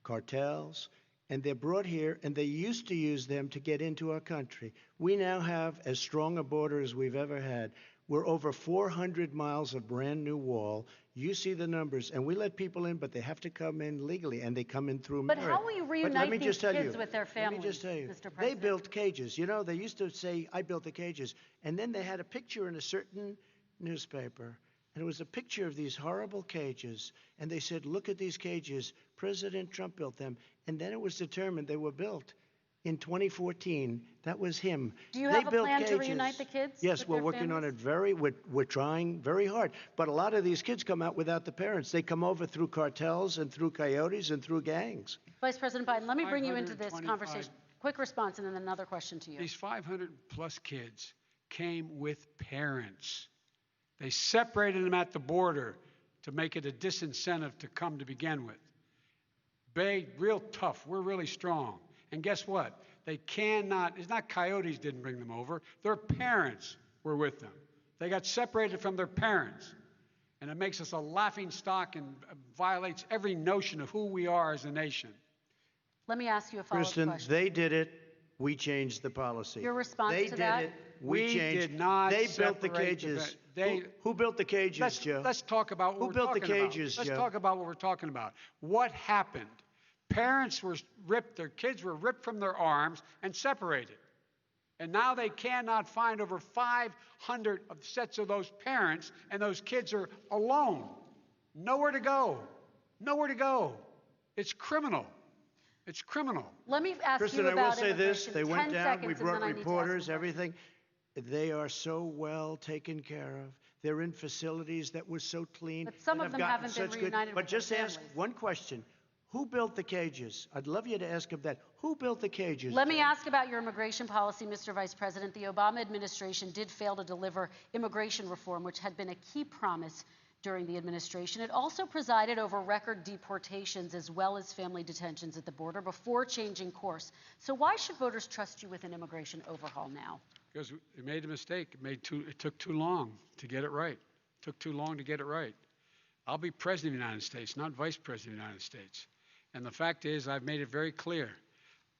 cartels, and they're brought here, and they used to use them to get into our country. We now have as strong a border as we've ever had. We're over 400 miles of brand new wall. You see the numbers, and we let people in, but they have to come in legally, and they come in through merit. But how will you reunite these kids with their families, Let me just tell you, Mr. President? they built cages. You know, they used to say, I built the cages, and then they had a picture in a certain newspaper, and it was a picture of these horrible cages, and they said, look at these cages. President Trump built them, and then it was determined they were built in 2014. That was him. Do you have a plan to reunite the kids? Yes, we're working on it we're trying very hard. But a lot of these kids come out without the parents. They come over through cartels and through coyotes and through gangs. Vice President Biden, let me bring you into this conversation. Quick response and then another question to you. These 500 plus kids came with parents. They separated them at the border to make it a disincentive to come to begin with. Real tough. We're really strong. And guess what? They cannot, it's not coyotes didn't bring them over. Their parents were with them. They got separated from their parents. And it makes us a laughing stock and violates every notion of who we are as a nation. Let me ask you a follow-up Kristen, question. they did it. We changed the policy. Your response they to that? They did it. We changed. Did not They built the separate cages. They, who built the cages, Joe? Let's talk about what who we're built talking the cages, about. Joe? Let's talk about what we're talking about. What happened? Parents were ripped, their kids were ripped from their arms and separated. And now they cannot find over 500 sets of those parents, and those kids are alone. Nowhere to go. Nowhere to go. It's criminal. It's criminal. Let me ask Kristen, you I will about say this. immigration. They 10 went down. seconds, We and brought then I need to ask reporters, a question. everything. They are so well taken care of. They're in facilities that were so clean. But some that of have them gotten haven't been such good. reunited But with their just ask families. one question. Who built the cages? I'd love you to ask him that. Who built the cages? Let me ask about your immigration policy, Mr. Vice President. The Obama administration did fail to deliver immigration reform, which had been a key promise during the administration. It also presided over record deportations as well as family detentions at the border before changing course. So why should voters trust you with an immigration overhaul now? Because it made a mistake. It took too long to get it right. It took too long to get it right. I'll be president of the United States, not vice president of the United States. And the fact is, I've made it very clear.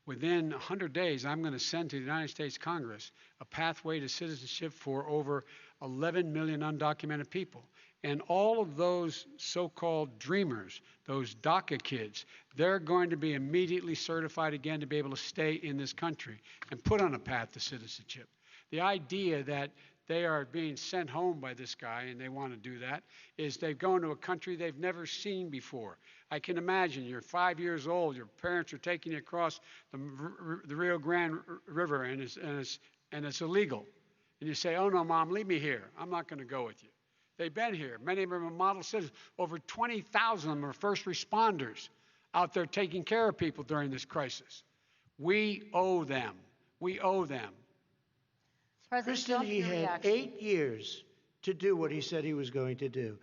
Within 100 days, I'm going to send to the United States Congress a pathway to citizenship for over 11 million undocumented people. And all of those so-called dreamers, those DACA kids, they're going to be immediately certified again to be able to stay in this country and put on a path to citizenship. The idea that they are being sent home by this guy, and they want to do that, is they've gone to a country they've never seen before. I can imagine you're 5 years old, your parents are taking you across the Rio Grande River, and it's illegal. And you say, oh no, Mom, leave me here. I'm not going to go with you. They've been here. Many of them are model citizens. Over 20,000 of them are first responders out there taking care of people during this crisis. We owe them. We owe them. President Kristen, Trump, he your had reaction. 8 years to do what he said he was going to do.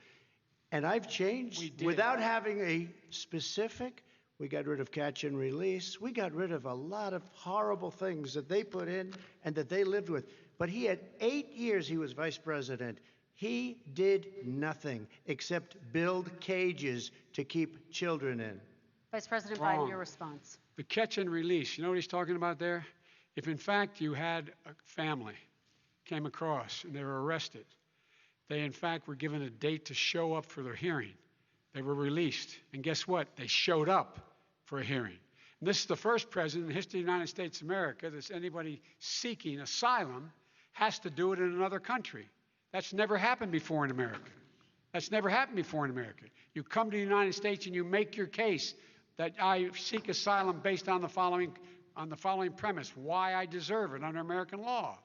And I've changed without having a specific. We got rid of catch and release. We got rid of a lot of horrible things that they put in and that they lived with. But he had 8 years he was vice president. He did nothing except build cages to keep children in. Vice President Wrong. Biden, your response. The catch and release, you know what he's talking about there? If in fact you had a family came across and they were arrested, they in fact were given a date to show up for their hearing. They were released. And guess what? They showed up for a hearing. And this is the first president in the history of the United States of America that anybody seeking asylum has to do it in another country. That's never happened before in America. That's never happened before in America. You come to the United States and you make your case that I seek asylum based on the following premise, why I deserve it under American law.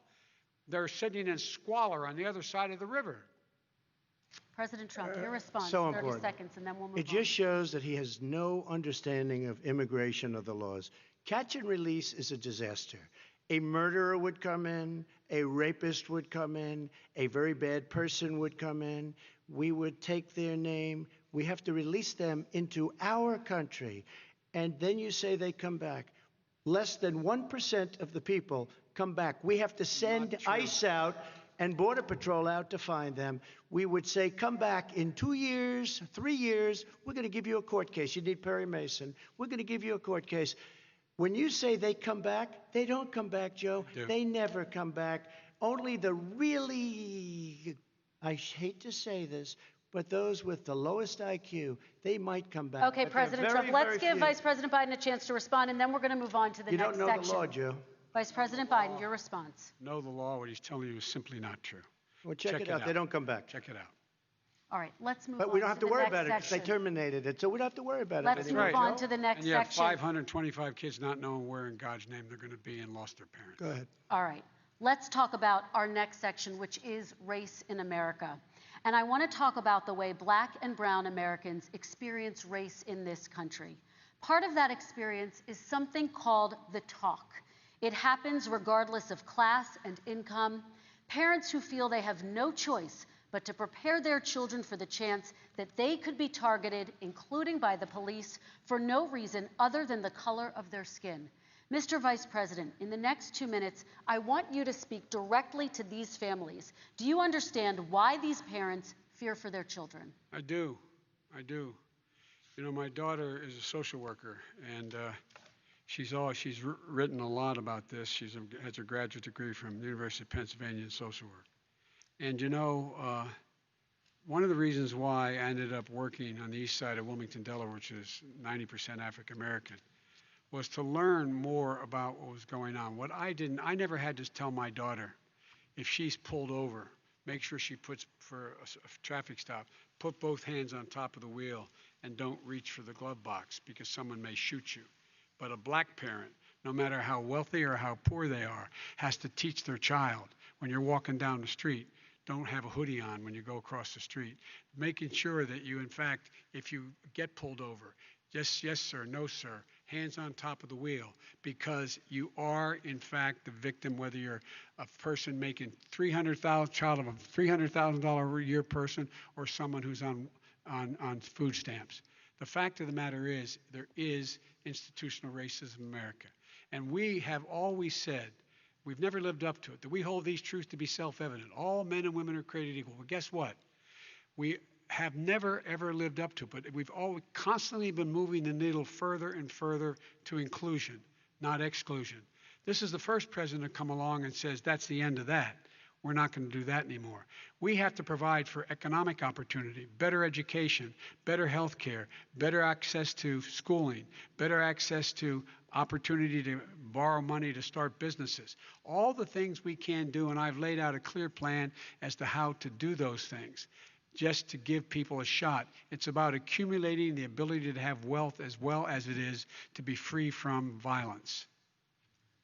They're sitting in squalor on the other side of the river. President Trump, your response, So 30 important. seconds, and then we'll move It just shows that he has no understanding of immigration or the laws. Catch and release is a disaster. A murderer would come in, a rapist would come in, a very bad person would come in. We would take their name. We have to release them into our country. And then you say they come back. Less than 1% of the people come back. We have to send ICE out and Border Patrol out to find them. We would say, come back in 2 years, 3 years. We're going to give you a court case. You need Perry Mason. We're going to give you a court case. When you say they come back, they don't come back, Joe. They never come back. Only the really, I hate to say this, but those with the lowest IQ, they might come back. Okay, But President very, Trump, let's very give few. Vice President Biden a chance to respond, and then we're going to move on to the You next don't know section. the law, Joe. Vice President Biden, your response. Know the law, what he's telling you is simply not true. Well, check it out. They don't come back. Check it out. All right, let's move on But we don't have to to the worry next about it because they section. terminated it, so we don't have to worry about Let's it move anymore. on to the next And you have section. 525 kids not knowing where in God's name they're going to be and lost their parents. Go ahead. All right, let's talk about our next section, which is race in America. And I want to talk about the way Black and brown Americans experience race in this country. Part of that experience is something called the talk. It happens regardless of class and income. Parents who feel they have no choice but to prepare their children for the chance that they could be targeted, including by the police, for no reason other than the color of their skin. Mr. Vice President, in the next 2 minutes, I want you to speak directly to these families. Do you understand why these parents fear for their children? I do. I do. You know, my daughter is a social worker, and she's written a lot about this. She has her graduate degree from the University of Pennsylvania in social work. And you know, one of the reasons why I ended up working on the east side of Wilmington, Delaware, which is 90% African American, was to learn more about what was going on. I never had to tell my daughter, if she's pulled over, make sure she puts, for a traffic stop, put both hands on top of the wheel and don't reach for the glove box because someone may shoot you. But a black parent, no matter how wealthy or how poor they are, has to teach their child when you're walking down the street, don't have a hoodie on when you go across the street. Making sure that you, in fact, if you get pulled over, yes, sir, no, sir, hands on top of the wheel, because you are, in fact, the victim, whether you're a person making child of a $300,000 a year person or someone who's on food stamps. The fact of the matter is there is institutional racism in America. And we have always said, we've never lived up to it, that we hold these truths to be self-evident. All men and women are created equal. Well, guess what? We have never, ever lived up to it, but we've always constantly been moving the needle further and further to inclusion, not exclusion. This is the first president to come along and says, that's the end of that. We're not going to do that anymore. We have to provide for economic opportunity, better education, better health care, better access to schooling, better access to opportunity to borrow money to start businesses. All the things we can do, and I've laid out a clear plan as to how to do those things, just to give people a shot. It's about accumulating the ability to have wealth as well as it is to be free from violence.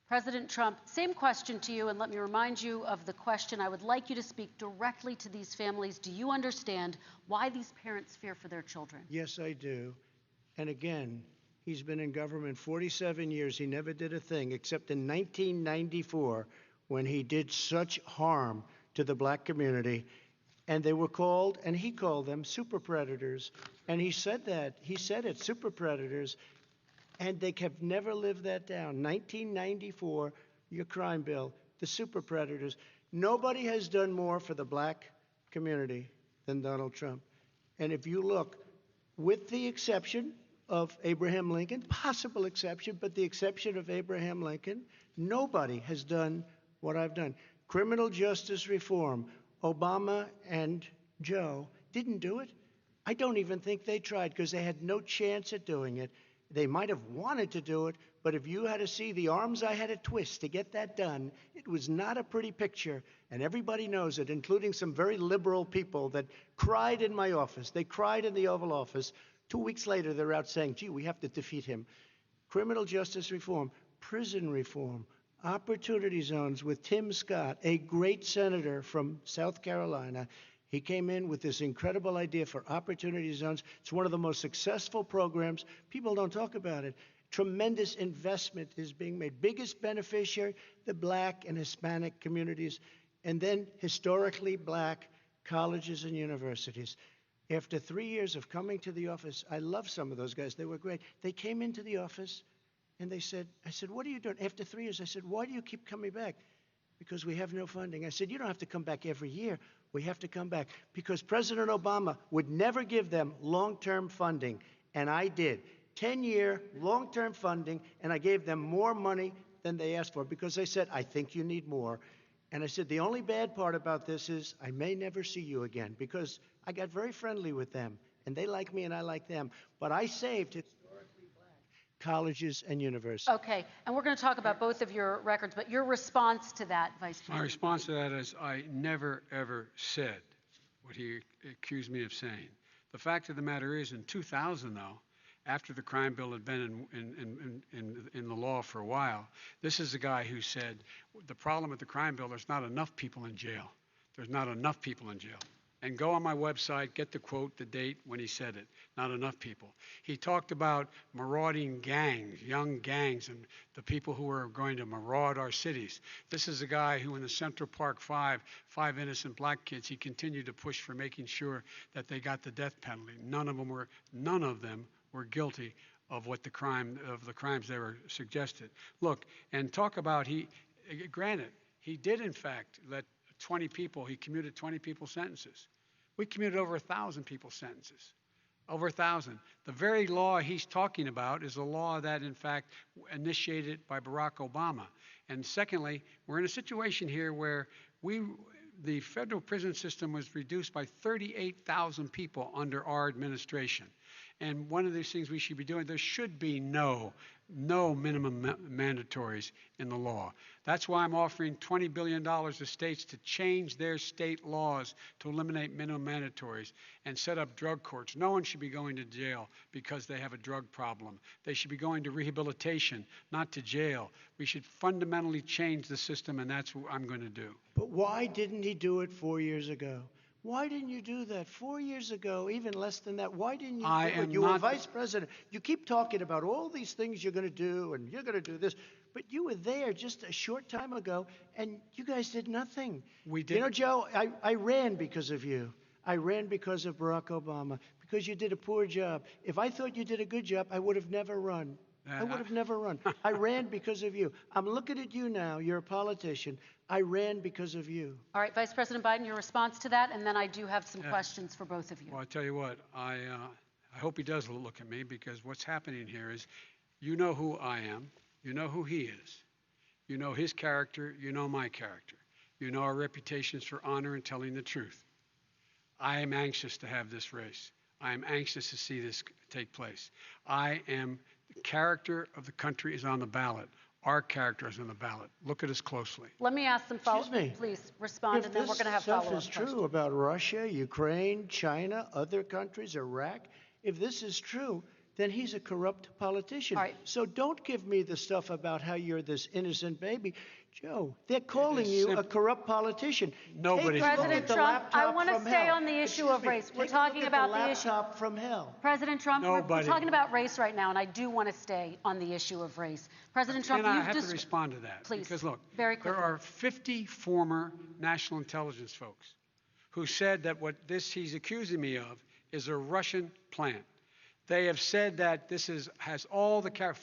President Trump, same question to you, and let me remind you of the question. I would like you to speak directly to these families. Do you understand why these parents fear for their children? Yes, I do. And again, he's been in government 47 years. He never did a thing except in 1994 when he did such harm to the black community. And they were called, and he called them super predators. And he said that. He said it, super predators. And they have never lived that down. 1994, your crime bill, the super predators. Nobody has done more for the black community than Donald Trump. And if you look, with the exception of Abraham Lincoln, possible exception, but the exception of Abraham Lincoln, nobody has done what I've done. Criminal justice reform, Obama and Joe didn't do it. I don't even think they tried because they had no chance at doing it. They might have wanted to do it, but if you had to see the arms I had to twist to get that done, it was not a pretty picture, and everybody knows it, including some very liberal people that cried in my office. They cried in the Oval Office. 2 weeks later, they're out saying, gee, we have to defeat him. Criminal justice reform, prison reform, opportunity zones with Tim Scott, a great senator from South Carolina. He came in with this incredible idea for opportunity zones. It's one of the most successful programs. People don't talk about it. Tremendous investment is being made. Biggest beneficiary, the black and Hispanic communities, and then historically black colleges and universities. After 3 years of coming to the office, I love some of those guys. They were great. They came into the office and they said, I said, what are you doing? After 3 years, I said, why do you keep coming back? Because we have no funding. I said, you don't have to come back every year. We have to come back because President Obama would never give them long-term funding, and I did. 10-year long-term funding, and I gave them more money than they asked for because they said, I think you need more. And I said, the only bad part about this is I may never see you again because I got very friendly with them, and they like me and I like them. But I saved historically black colleges and universities. Okay, and we're going to talk about both of your records, but your response to that, Vice President? My response to that is I never, ever said what he accused me of saying. The fact of the matter is, in 2000, though, after the crime bill had been in the law for a while, this is the guy who said, the problem with the crime bill, there's not enough people in jail. There's not enough people in jail. And go on my website, get the quote, the date when he said it. Not enough people. He talked about marauding gangs, young gangs, and the people who were going to maraud our cities. This is a guy who in the Central Park five innocent black kids, he continued to push for making sure that they got the death penalty. None of them were guilty of the crimes they were suggested. Look, and talk about granted, he did in fact let 20 people, he commuted 20 people's sentences. We commuted over 1,000 people's sentences. Over 1,000. The very law he's talking about is a law that, in fact, initiated by Barack Obama. And secondly, we're in a situation here where the federal prison system was reduced by 38,000 people under our administration. And one of these things we should be doing, there should be no minimum mandatories in the law. That's why I'm offering $20 billion to states to change their state laws to eliminate minimum mandatories and set up drug courts. No one should be going to jail because they have a drug problem. They should be going to rehabilitation, not to jail. We should fundamentally change the system, and that's what I'm going to do. But why didn't he do it 4 years ago? Why didn't you do that 4 years ago, even less than that? Why didn't you do it? You were vice president. You keep talking about all these things you're going to do, and you're going to do this. But you were there just a short time ago, and you guys did nothing. We did. You know, Joe, I ran because of you. I ran because of Barack Obama, because you did a poor job. If I thought you did a good job, I would have never run. I would have never run. I ran because of you. I'm looking at you now. You're a politician. I ran because of you. All right, Vice President Biden, your response to that, and then I do have some questions for both of you. Well, I tell you what, I hope he does look at me, because what's happening here is, you know who I am, you know who he is, you know his character, you know my character, you know our reputations for honor and telling the truth. I am anxious to have this race. I am anxious to see this take place. The character of the country is on the ballot. Our character is on the ballot. Look at us closely. Let me ask some follow-up. Excuse me. Please respond, and then we're going to have follow-up If this stuff is true about Russia, Ukraine, China, other countries, Iraq, if this is true, then he's a corrupt politician. All right. So don't give me the stuff about how you're this innocent baby. Joe, they're calling you a corrupt politician. Nobody's President Trump, I want to stay on the issue of race. We're talking about the issue. Laptop from hell. President Trump, we're talking about race right now, and I do want to stay on the issue of race. President Trump, I have to respond to that. Please, because look, very quickly. There are 50 former national intelligence folks who said that what he's accusing me of is a Russian plant. They have said that this has all the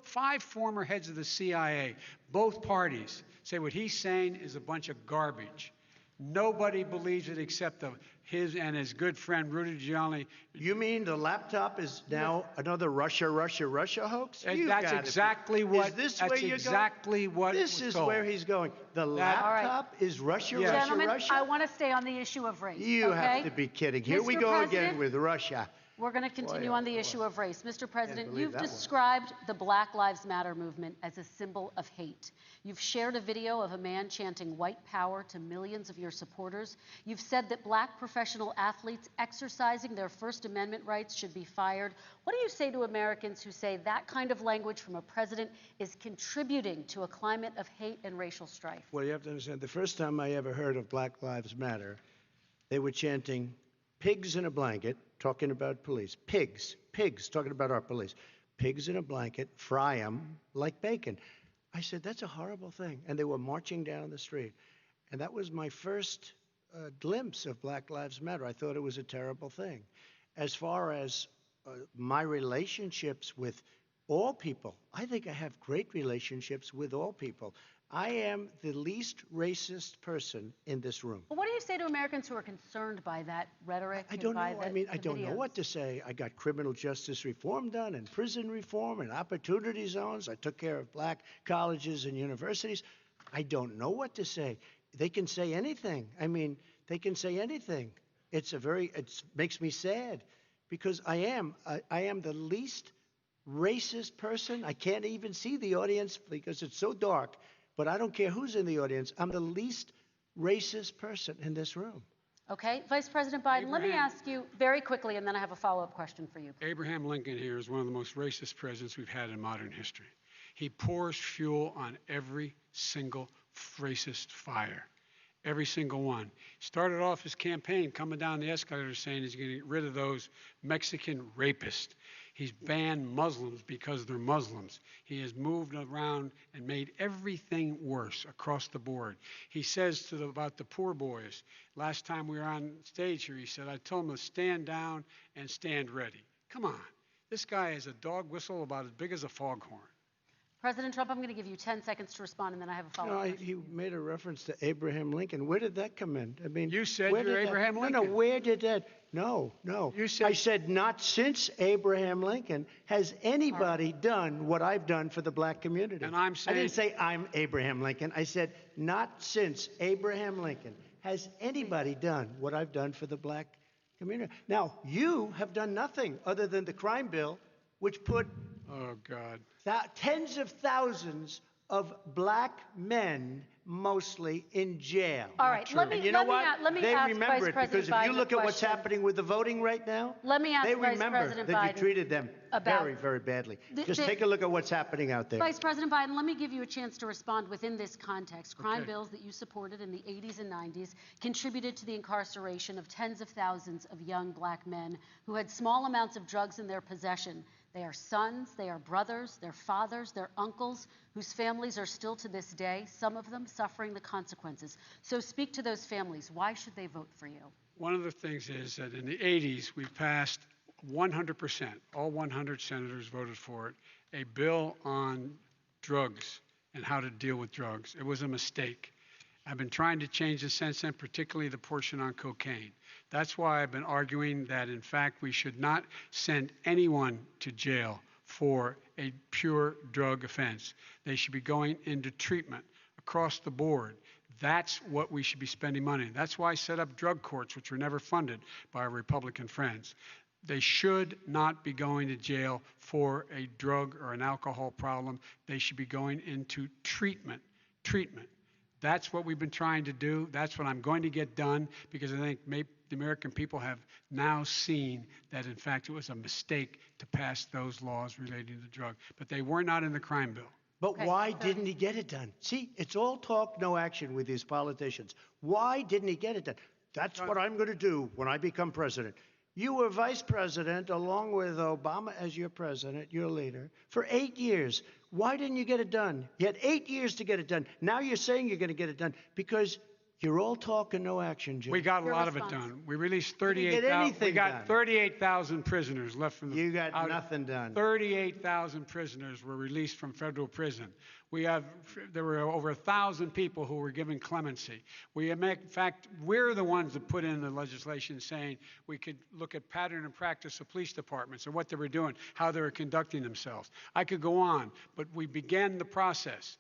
five former heads of the CIA, both parties, say what he's saying is a bunch of garbage. Nobody believes it except his and his good friend Rudy Giuliani. You mean the laptop is now another Russia hoax? That's exactly what. Is this that's where you're exactly going? what. This is told. where he's going. The laptop is Russia, Gentlemen, Russia. I want to stay on the issue of race. You have to be kidding. Here we go again with Russia. We're going to continue on the issue of race. Mr. President, you've described the Black Lives Matter movement as a symbol of hate. You've shared a video of a man chanting white power to millions of your supporters. You've said that black professional athletes exercising their First Amendment rights should be fired. What do you say to Americans who say that kind of language from a president is contributing to a climate of hate and racial strife? Well, you have to understand, the first time I ever heard of Black Lives Matter, they were chanting pigs in a blanket, talking about police. Pigs, talking about our police. Pigs in a blanket, fry them like bacon. I said, that's a horrible thing. And they were marching down the street. And that was my first glimpse of Black Lives Matter. I thought it was a terrible thing. As far as my relationships with all people, I think I have great relationships with all people. I am the least racist person in this room. Well, what do you say to Americans who are concerned by that rhetoric? I don't know. I don't know what to say. I got criminal justice reform done and prison reform and opportunity zones. I took care of black colleges and universities. I don't know what to say. They can say anything. They can say anything. It makes me sad because I am the least racist person. I can't even see the audience because it's so dark. But I don't care who's in the audience. I'm the least racist person in this room. Okay. Vice President Biden, let me ask you very quickly, and then I have a follow-up question for you. Abraham Lincoln here is one of the most racist presidents we've had in modern history. He pours fuel on every single racist fire. Every single one. Started off his campaign coming down the escalator saying he's going to get rid of those Mexican rapists. He's banned Muslims because they're Muslims. He has moved around and made everything worse across the board. He says about the poor boys, last time we were on stage here, he said, I told them to stand down and stand ready. Come on. This guy has a dog whistle about as big as a foghorn. President Trump, I'm going to give you 10 seconds to respond, and then I have a follow-up question. He made a reference to Abraham Lincoln. Where did that come in? You said you're Abraham Lincoln. No, where did that? No. You said, I said not since Abraham Lincoln has anybody done what I've done for the black community. And I'm saying, I didn't say I'm Abraham Lincoln. I said not since Abraham Lincoln has anybody done what I've done for the black community. Now, you have done nothing other than the crime bill, which put Oh, God. tens of thousands of black men, mostly, in jail. All right, let me And you know what? let me They ask remember Vice it President because if you Biden a look at what's question. happening with the voting right now, Let me ask they Vice remember President that you Biden treated them about very, very badly. Just the- take a look at what's happening out there. Vice President Biden, let me give you a chance to respond within this context. Crime Okay. bills that you supported in the 80s and 90s contributed to the incarceration of tens of thousands of young black men who had small amounts of drugs in their possession. They are sons, they are brothers, they're fathers, they're uncles, whose families are still to this day, some of them suffering the consequences. So speak to those families. Why should they vote for you? One of the things is that in the 80s, we passed 100%, all 100 senators voted for it, a bill on drugs and how to deal with drugs. It was a mistake. I've been trying to change it since then, particularly the portion on cocaine. That's why I've been arguing that, in fact, we should not send anyone to jail for a pure drug offense. They should be going into treatment across the board. That's what we should be spending money. That's why I set up drug courts, which were never funded by our Republican friends. They should not be going to jail for a drug or an alcohol problem. They should be going into treatment. That's what we've been trying to do. That's what I'm going to get done, because I think the American people have now seen that, in fact, it was a mistake to pass those laws relating to drug. But they were not in the crime bill. But Okay, why so- didn't he get it done? See, it's all talk, no action with these politicians. Why didn't he get it done? That's what I'm going to do when I become president. You were vice president along with Obama as your president, your leader, for 8 years. Why didn't you get it done? You had 8 years to get it done. Now you're saying you're going to get it done because you're all talk and no action, Jim. We got a Your lot of it response. done. We released You didn't get 38,000. We anything got done. 38,000 prisoners left from the. You got nothing done. 38,000 prisoners were released from federal prison. There were over 1,000 people who were given clemency. In fact, we're the ones that put in the legislation saying we could look at pattern and practice of police departments and what they were doing, how they were conducting themselves. I could go on, but we began the process.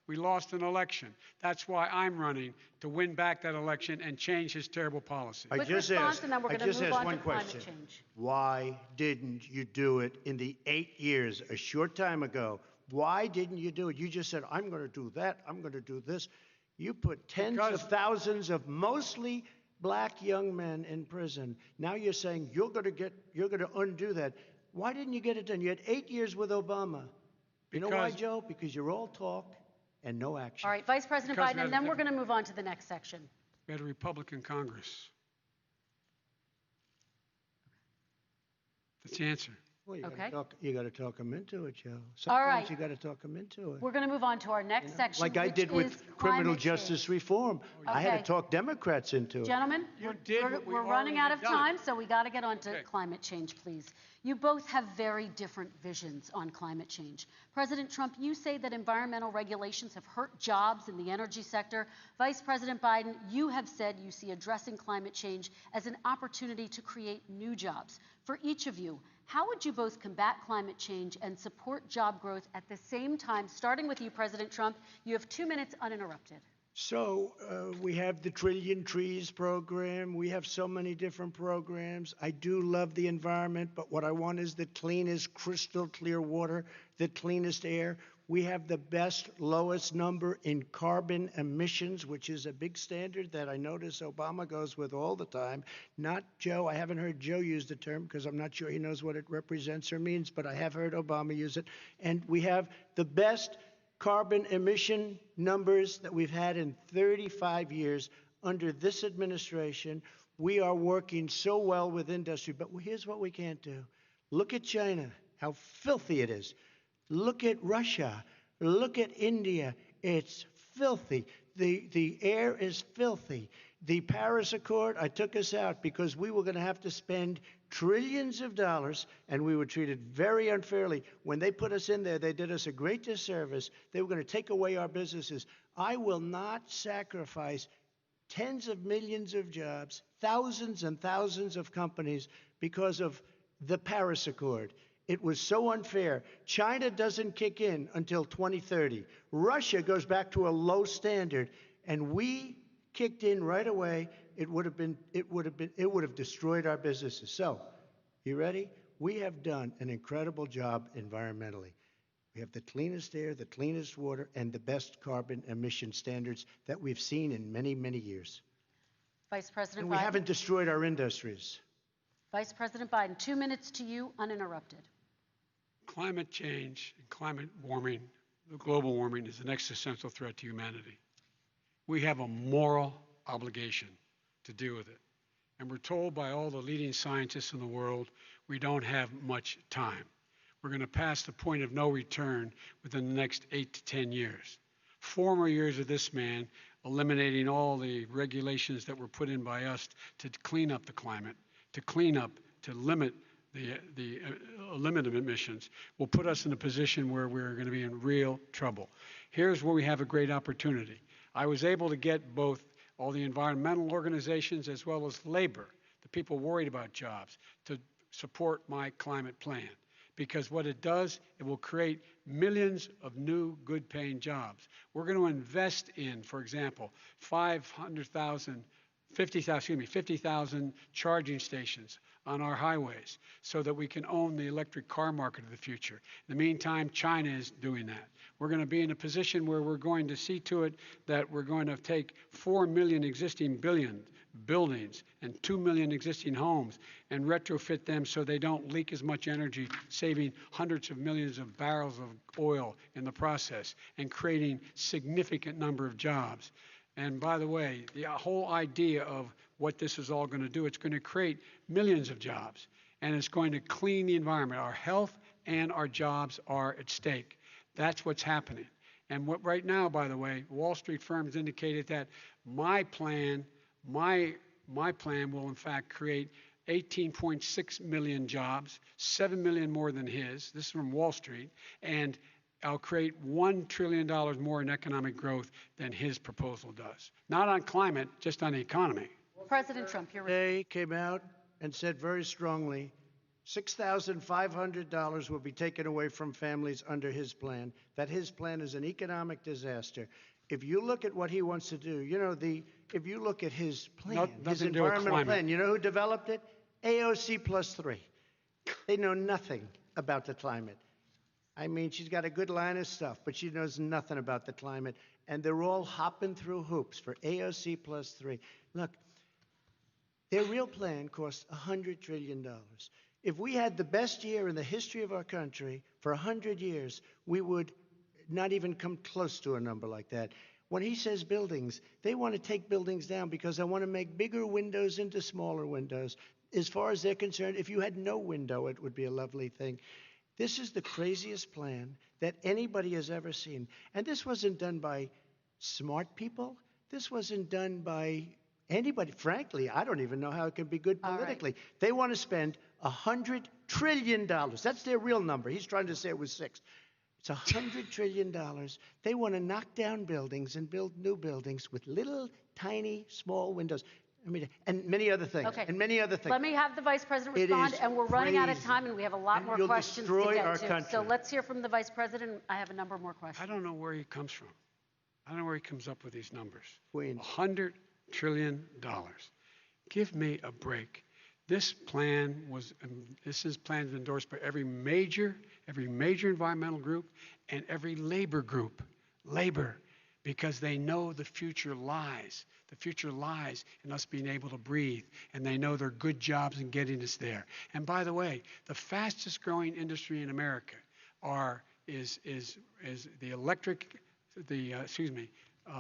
We lost an election. That's why I'm running, to win back that election and change his terrible policy. I Quick just response, asked, and then we're I gonna just move asked on to one climate question. change. Why didn't you do it in the 8 years, a short time ago? Why didn't you do it? You just said, I'm going to do that, I'm going to do this. You put tens of thousands of mostly black young men in prison. Now you're saying you're going to undo that. Why didn't you get it done? You had 8 years with Obama. You know why, Because- Joe? Because you're all talk and no action. All right, Vice President Because we Biden, had and a then we're going to move on to the next section. We had a Republican Congress. That's the answer. Well, you Okay. got to talk them into it, Joe. All Sometimes right. you got to talk them into it. We're going to move on to our next section, Like I which did is with criminal climate justice change. reform. I had Okay. to talk Democrats into it. Gentlemen, You did what we we're running out of already done. time, so we got to get on to Okay. climate change, please. You both have very different visions on climate change. President Trump, you say that environmental regulations have hurt jobs in the energy sector. Vice President Biden, you have said you see addressing climate change as an opportunity to create new jobs. For each of you, how would you both combat climate change and support job growth at the same time? Starting with you, President Trump, you have 2 minutes uninterrupted. So we have the Trillion Trees program. We have so many different programs. I do love the environment, but what I want is the cleanest, crystal clear water, the cleanest air. We have the best, lowest number in carbon emissions, which is a big standard that I notice Obama goes with all the time. Not Joe. I haven't heard Joe use the term because I'm not sure he knows what it represents or means, but I have heard Obama use it. And we have the best carbon emission numbers that we've had in 35 years under this administration. We are working so well with industry, but here's what we can't do. Look at China, how filthy it is. Look at Russia. Look at India. It's filthy. The air is filthy. The Paris Accord, I took us out because we were going to have to spend trillions of dollars, and we were treated very unfairly. When they put us in there, they did us a great disservice. They were going to take away our businesses. I will not sacrifice tens of millions of jobs, thousands and thousands of companies because of the Paris Accord. It was so unfair. China doesn't kick in until 2030. Russia goes back to a low standard, and we kicked in right away, it would have destroyed our businesses. So, you ready? We have done an incredible job environmentally. We have the cleanest air, the cleanest water, and the best carbon emission standards that we've seen in many, many years. Vice President And we Biden. haven't destroyed our industries. Vice President Biden, 2 minutes to you, uninterrupted. Climate change and climate warming, global warming, is an existential threat to humanity. We have a moral obligation to deal with it. And we're told by all the leading scientists in the world we don't have much time. We're going to pass the point of no return within the next 8 to 10 years. 4 more years of this man eliminating all the regulations that were put in by us to clean up the climate, to limit limit emissions, will put us in a position where we're going to be in real trouble. Here's where we have a great opportunity. I was able to get both all the environmental organizations as well as labor, the people worried about jobs, to support my climate plan. Because what it does, it will create millions of new good-paying jobs. We're going to invest in, for example, 50,000 charging stations on our highways so that we can own the electric car market of the future. In the meantime, China is doing that. We're going to be in a position where we're going to see to it that we're going to take 4 million existing buildings and 2 million existing homes and retrofit them so they don't leak as much energy, saving hundreds of millions of barrels of oil in the process and creating significant number of jobs. And by the way, the whole idea of what this is all going to do, it's going to create millions of jobs, and it's going to clean the environment. Our health and our jobs are at stake. That's what's happening. And right now, by the way, Wall Street firms indicated that my plan will in fact create 18.6 million jobs, 7 million more than his. This is from Wall Street. And I'll create $1 trillion more in economic growth than his proposal does. Not on climate, just on the economy. President Trump, you're Today came out and said very strongly, $6,500 will be taken away from families under his plan, that his plan is an economic disaster. If you look at what he wants to do, if you look at his plan, his environmental plan, you know who developed it? AOC plus 3. They know nothing about the climate. I mean, she's got a good line of stuff, but she knows nothing about the climate. And they're all hopping through hoops for AOC plus 3. Look, their real plan costs $100 trillion. If we had the best year in the history of our country for 100 years, we would not even come close to a number like that. When he says buildings, they want to take buildings down because they want to make bigger windows into smaller windows. As far as they're concerned, if you had no window, it would be a lovely thing. This is the craziest plan that anybody has ever seen. And this wasn't done by smart people. This wasn't done by anybody. Frankly, I don't even know how it can be good politically. Right. They want to spend $100 trillion. That's their real number. He's trying to say it was 6. It's $100 trillion. They want to knock down buildings and build new buildings with little, tiny, small windows. I mean, and many other things. Okay. And many other things. Let me have the Vice President respond, and we're running out of crazy. time, and we have a lot And more you'll questions to destroy get our to. country. So let's hear from the Vice President. I have a number more questions. I don't know where he comes from. I don't know where he comes up with these numbers. Queens. $100 trillion. Give me a break. This plan is endorsed by every major environmental group and every labor group. Labor, because they know the future lies. The future lies in us being able to breathe, and they know there are good jobs in getting us there. And by the way, the fastest growing industry in America is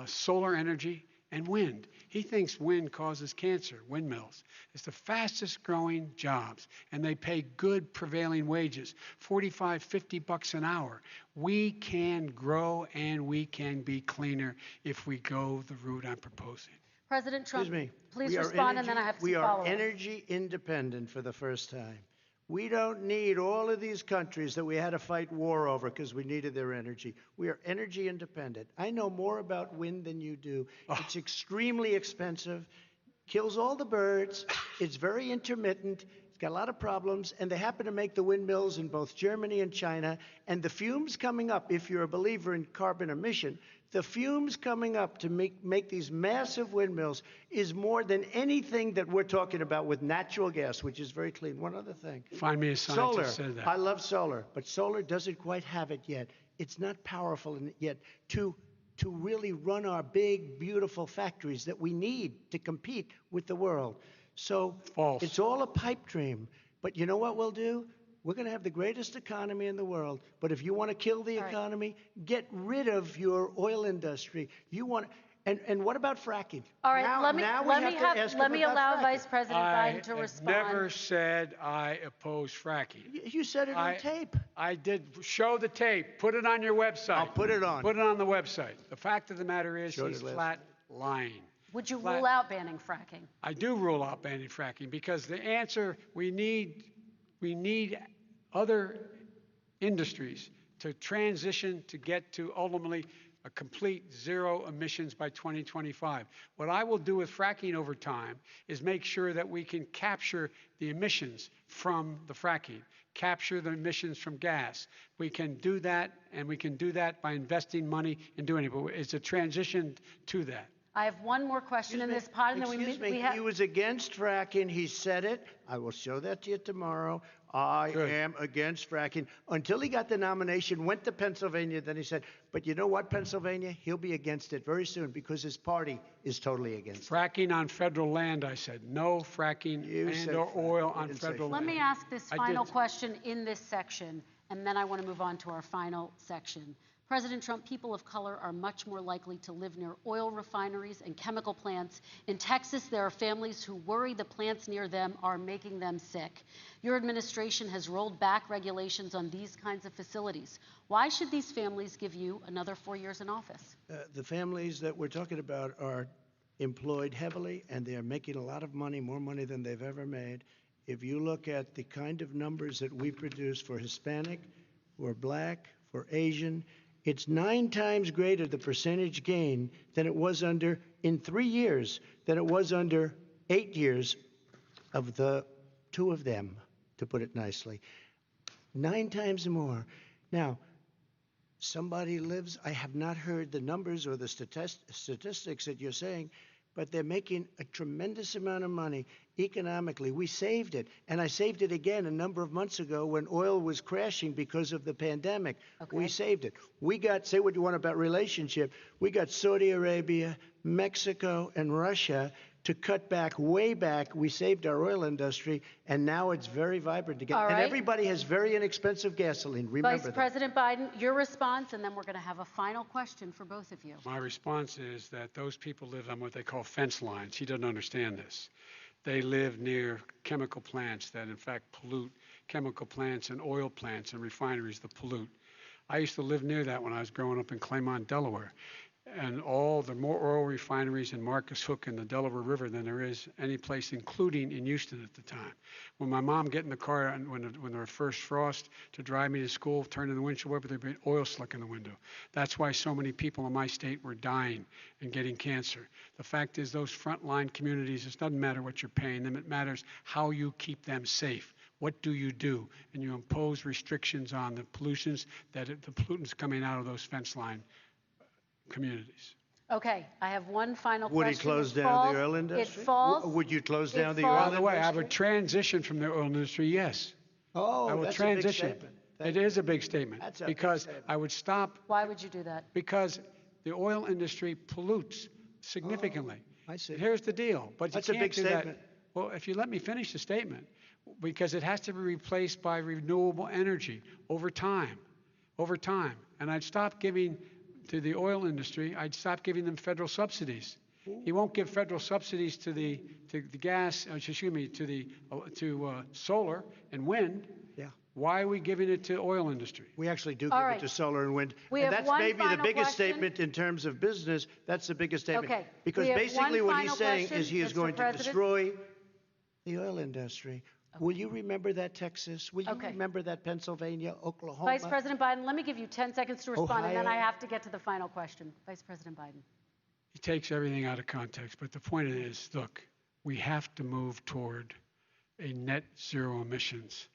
solar energy and wind. He thinks wind causes cancer, windmills. It's the fastest growing jobs, and they pay good prevailing wages, $45, $50 an hour. We can grow and we can be cleaner if we go the route I'm proposing. President Trump, Excuse me. please respond, and then I have some We are follow-up. energy independent for the first time. We don't need all of these countries that we had to fight war over because we needed their energy. We are energy independent. I know more about wind than you do. It's extremely expensive, kills all the birds, it's very intermittent, It's got a lot of problems, and they happen to make the windmills in both Germany and China. And the fumes coming up, if you're a believer in carbon emission, the fumes coming up to make these massive windmills is more than anything that we're talking about with natural gas, which is very clean. One other thing. Find me a scientist Solar. who said that. I love solar, but solar doesn't quite have it yet. It's not powerful yet to really run our big, beautiful factories that we need to compete with the world. So False. It's all a pipe dream. But you know what we'll do? We're going to have the greatest economy in the world. But if you want to kill the economy, get rid of your oil industry. You want, and what about fracking? All right, now, let me allow fracking. Vice President Biden to I respond. never said I oppose fracking. You said it on tape. I did. Show the tape. Put it on your website. I'll put it on. Put it on the website. The fact of the matter is Showed he's it last flat lying. Would you rule out banning fracking? I do rule out banning fracking because the answer, we need other industries to transition to get to ultimately a complete zero emissions by 2025. What I will do with fracking over time is make sure that we can capture the emissions from the fracking, capture the emissions from gas. We can do that, and we can do that by investing money in doing it. But it's a transition to that. I have one more question in this pod, and then we have. He was against fracking. He said it. I will show that to you tomorrow. I am against fracking. Until he got the nomination, went to Pennsylvania, then he said, but you know what, Pennsylvania? He'll be against it very soon because his party is totally against it. Fracking on federal land, I said. No fracking or oil on federal land. Let me ask this final question in this section, and then I want to move on to our final section. President Trump, people of color are much more likely to live near oil refineries and chemical plants. In Texas, there are families who worry the plants near them are making them sick. Your administration has rolled back regulations on these kinds of facilities. Why should these families give you another 4 years in office? The families that we're talking about are employed heavily, and they are making a lot of money, more money than they've ever made. If you look at the kind of numbers that we produce for Hispanic, for Black, for Asian, it's 9 times greater, the percentage gain, than it was in 3 years, than it was under 8 years of the 2 of them, to put it nicely. 9 times more. Now, somebody lives, I have not heard the numbers or the statistics that you're saying, but they're making a tremendous amount of money economically. We saved it, and I saved it again a number of months ago when oil was crashing because of the pandemic. Okay. We saved it. We got, say what you want about relationship, we got Saudi Arabia, Mexico, and Russia to cut back, way back. We saved our oil industry, and now it's very vibrant again. All right. And everybody has very inexpensive gasoline. Remember Vice President Biden, your response, and then we're going to have a final question for both of you. My response is that those people live on what they call fence lines. He doesn't understand this. They live near chemical plants that, in fact, pollute, chemical plants and oil plants and refineries that pollute. I used to live near that when I was growing up in Claymont, Delaware. And all the more oil refineries in Marcus Hook and the Delaware River than there is any place, including in Houston at the time. When my mom get in the car and when there was first frost to drive me to school, turning the windshield wiper, there'd be oil slick in the window. That's why so many people in my state were dying and getting cancer. The fact is, those frontline communities, it doesn't matter what you're paying them, it matters how you keep them safe. What do? And you impose restrictions on the pollutants the pollutants coming out of those fence line communities. Okay, I have one final question. Would he close down the oil industry? It falls. Would you close down the oil By industry? the way, I would transition from the oil industry, yes. Oh, I would that's transition. a big statement. It is a big statement. That's a because big statement. I would stop. Why would you do that? Because the oil industry pollutes significantly. Oh, I see. Here's the deal. But That's you a can't big do statement. that. Well, if you let me finish the statement, because it has to be replaced by renewable energy over time. And I'd stop giving to the oil industry, I'd stop giving them federal subsidies. He won't give federal subsidies to the gas, to solar and wind. Yeah. Why are we giving it to oil industry? We actually do give it to solar and wind. We and have that's one maybe the final biggest question. statement in terms of business. That's the biggest statement. Okay. Because We have basically one what he's final saying question, is he is Mr. going to President. destroy the oil industry. Okay. Will you remember that, Texas? Will you remember that, Pennsylvania, Oklahoma? Vice President Biden, let me give you 10 seconds to respond, and then I have to get to the final question. Vice President Biden. He takes everything out of context. But the point is, look, we have to move toward a net zero emissions.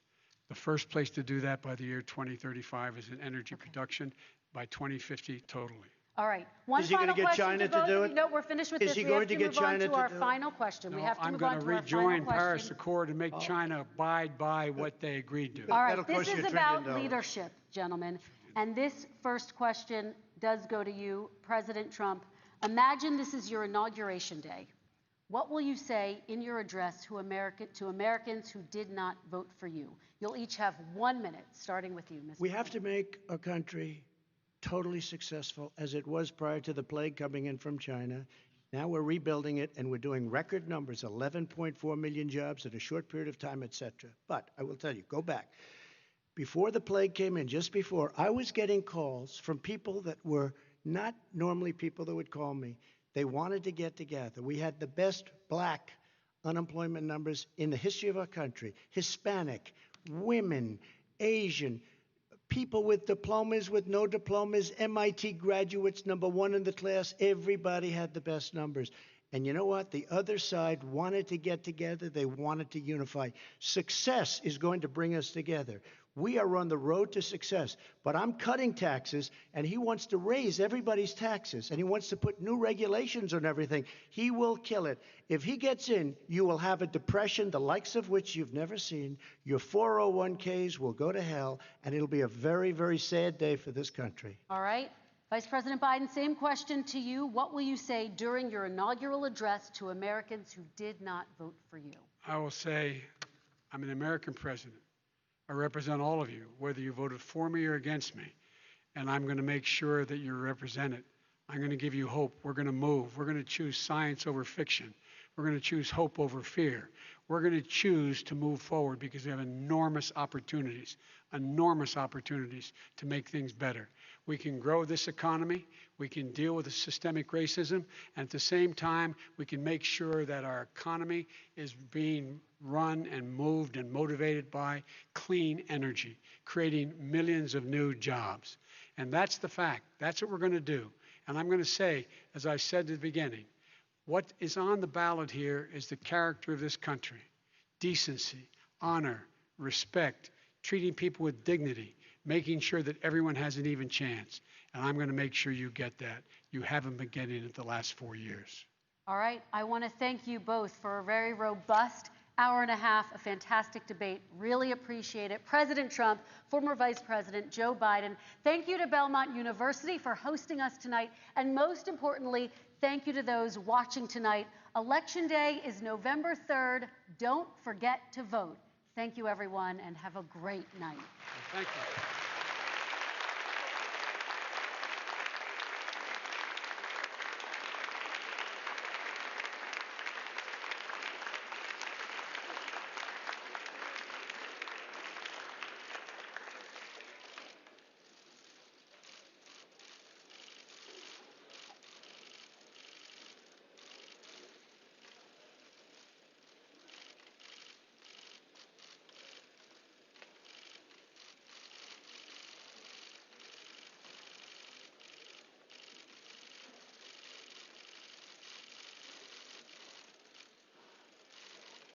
The first place to do that by the year 2035 is in energy production, by 2050 totally. All right. One Is he final going to get question China to both to do of it? you. No, we're finished with Is this. he We going have to to get move on China to to our do it? final question. We No, have to I'm move going on to to our final rejoin Paris question. Accord and make China abide by what they agreed to. All right, That'll this cost you is $1 about trillion. leadership, gentlemen. And this first question does go to you, President Trump. Imagine this is your inauguration day. What will you say in your address to Americans who did not vote for you? You'll each have 1 minute, starting with you, Mr. We have to make our country totally successful as it was prior to the plague coming in from China. Now we're rebuilding it, and we're doing record numbers, 11.4 million jobs in a short period of time, et cetera. But I will tell you, go back. Before the plague came in, just before, I was getting calls from people that were not normally people that would call me. They wanted to get together. We had the best black unemployment numbers in the history of our country. Hispanic, women, Asian, people with diplomas, with no diplomas, MIT graduates, #1 in the class. Everybody had the best numbers. And you know what? The other side wanted to get together. They wanted to unify. Success is going to bring us together. We are on the road to success. But I'm cutting taxes, and he wants to raise everybody's taxes, and he wants to put new regulations on everything. He will kill it. If he gets in, you will have a depression, the likes of which you've never seen. Your 401ks will go to hell, and it'll be a very, very sad day for this country. All right. Vice President Biden, same question to you. What will you say during your inaugural address to Americans who did not vote for you? I will say, I'm an American president. I represent all of you, whether you voted for me or against me. And I'm going to make sure that you're represented. I'm going to give you hope. We're going to move. We're going to choose science over fiction. We're going to choose hope over fear. We're going to choose to move forward because we have enormous opportunities to make things better. We can grow this economy. We can deal with the systemic racism. And at the same time, we can make sure that our economy is being run and moved and motivated by clean energy, creating millions of new jobs. And that's the fact. That's what we're going to do. And I'm going to say, as I said at the beginning, what is on the ballot here is the character of this country: decency, honor, respect, treating people with dignity, making sure that everyone has an even chance. And I'm going to make sure you get that. You haven't been getting it the last 4 years. All right. I want to thank you both for a very robust hour and a half, a fantastic debate. Really appreciate it. President Trump, former Vice President Joe Biden, thank you to Belmont University for hosting us tonight. And most importantly, thank you to those watching tonight. Election Day is November 3rd. Don't forget to vote. Thank you, everyone, and have a great night. Thank you.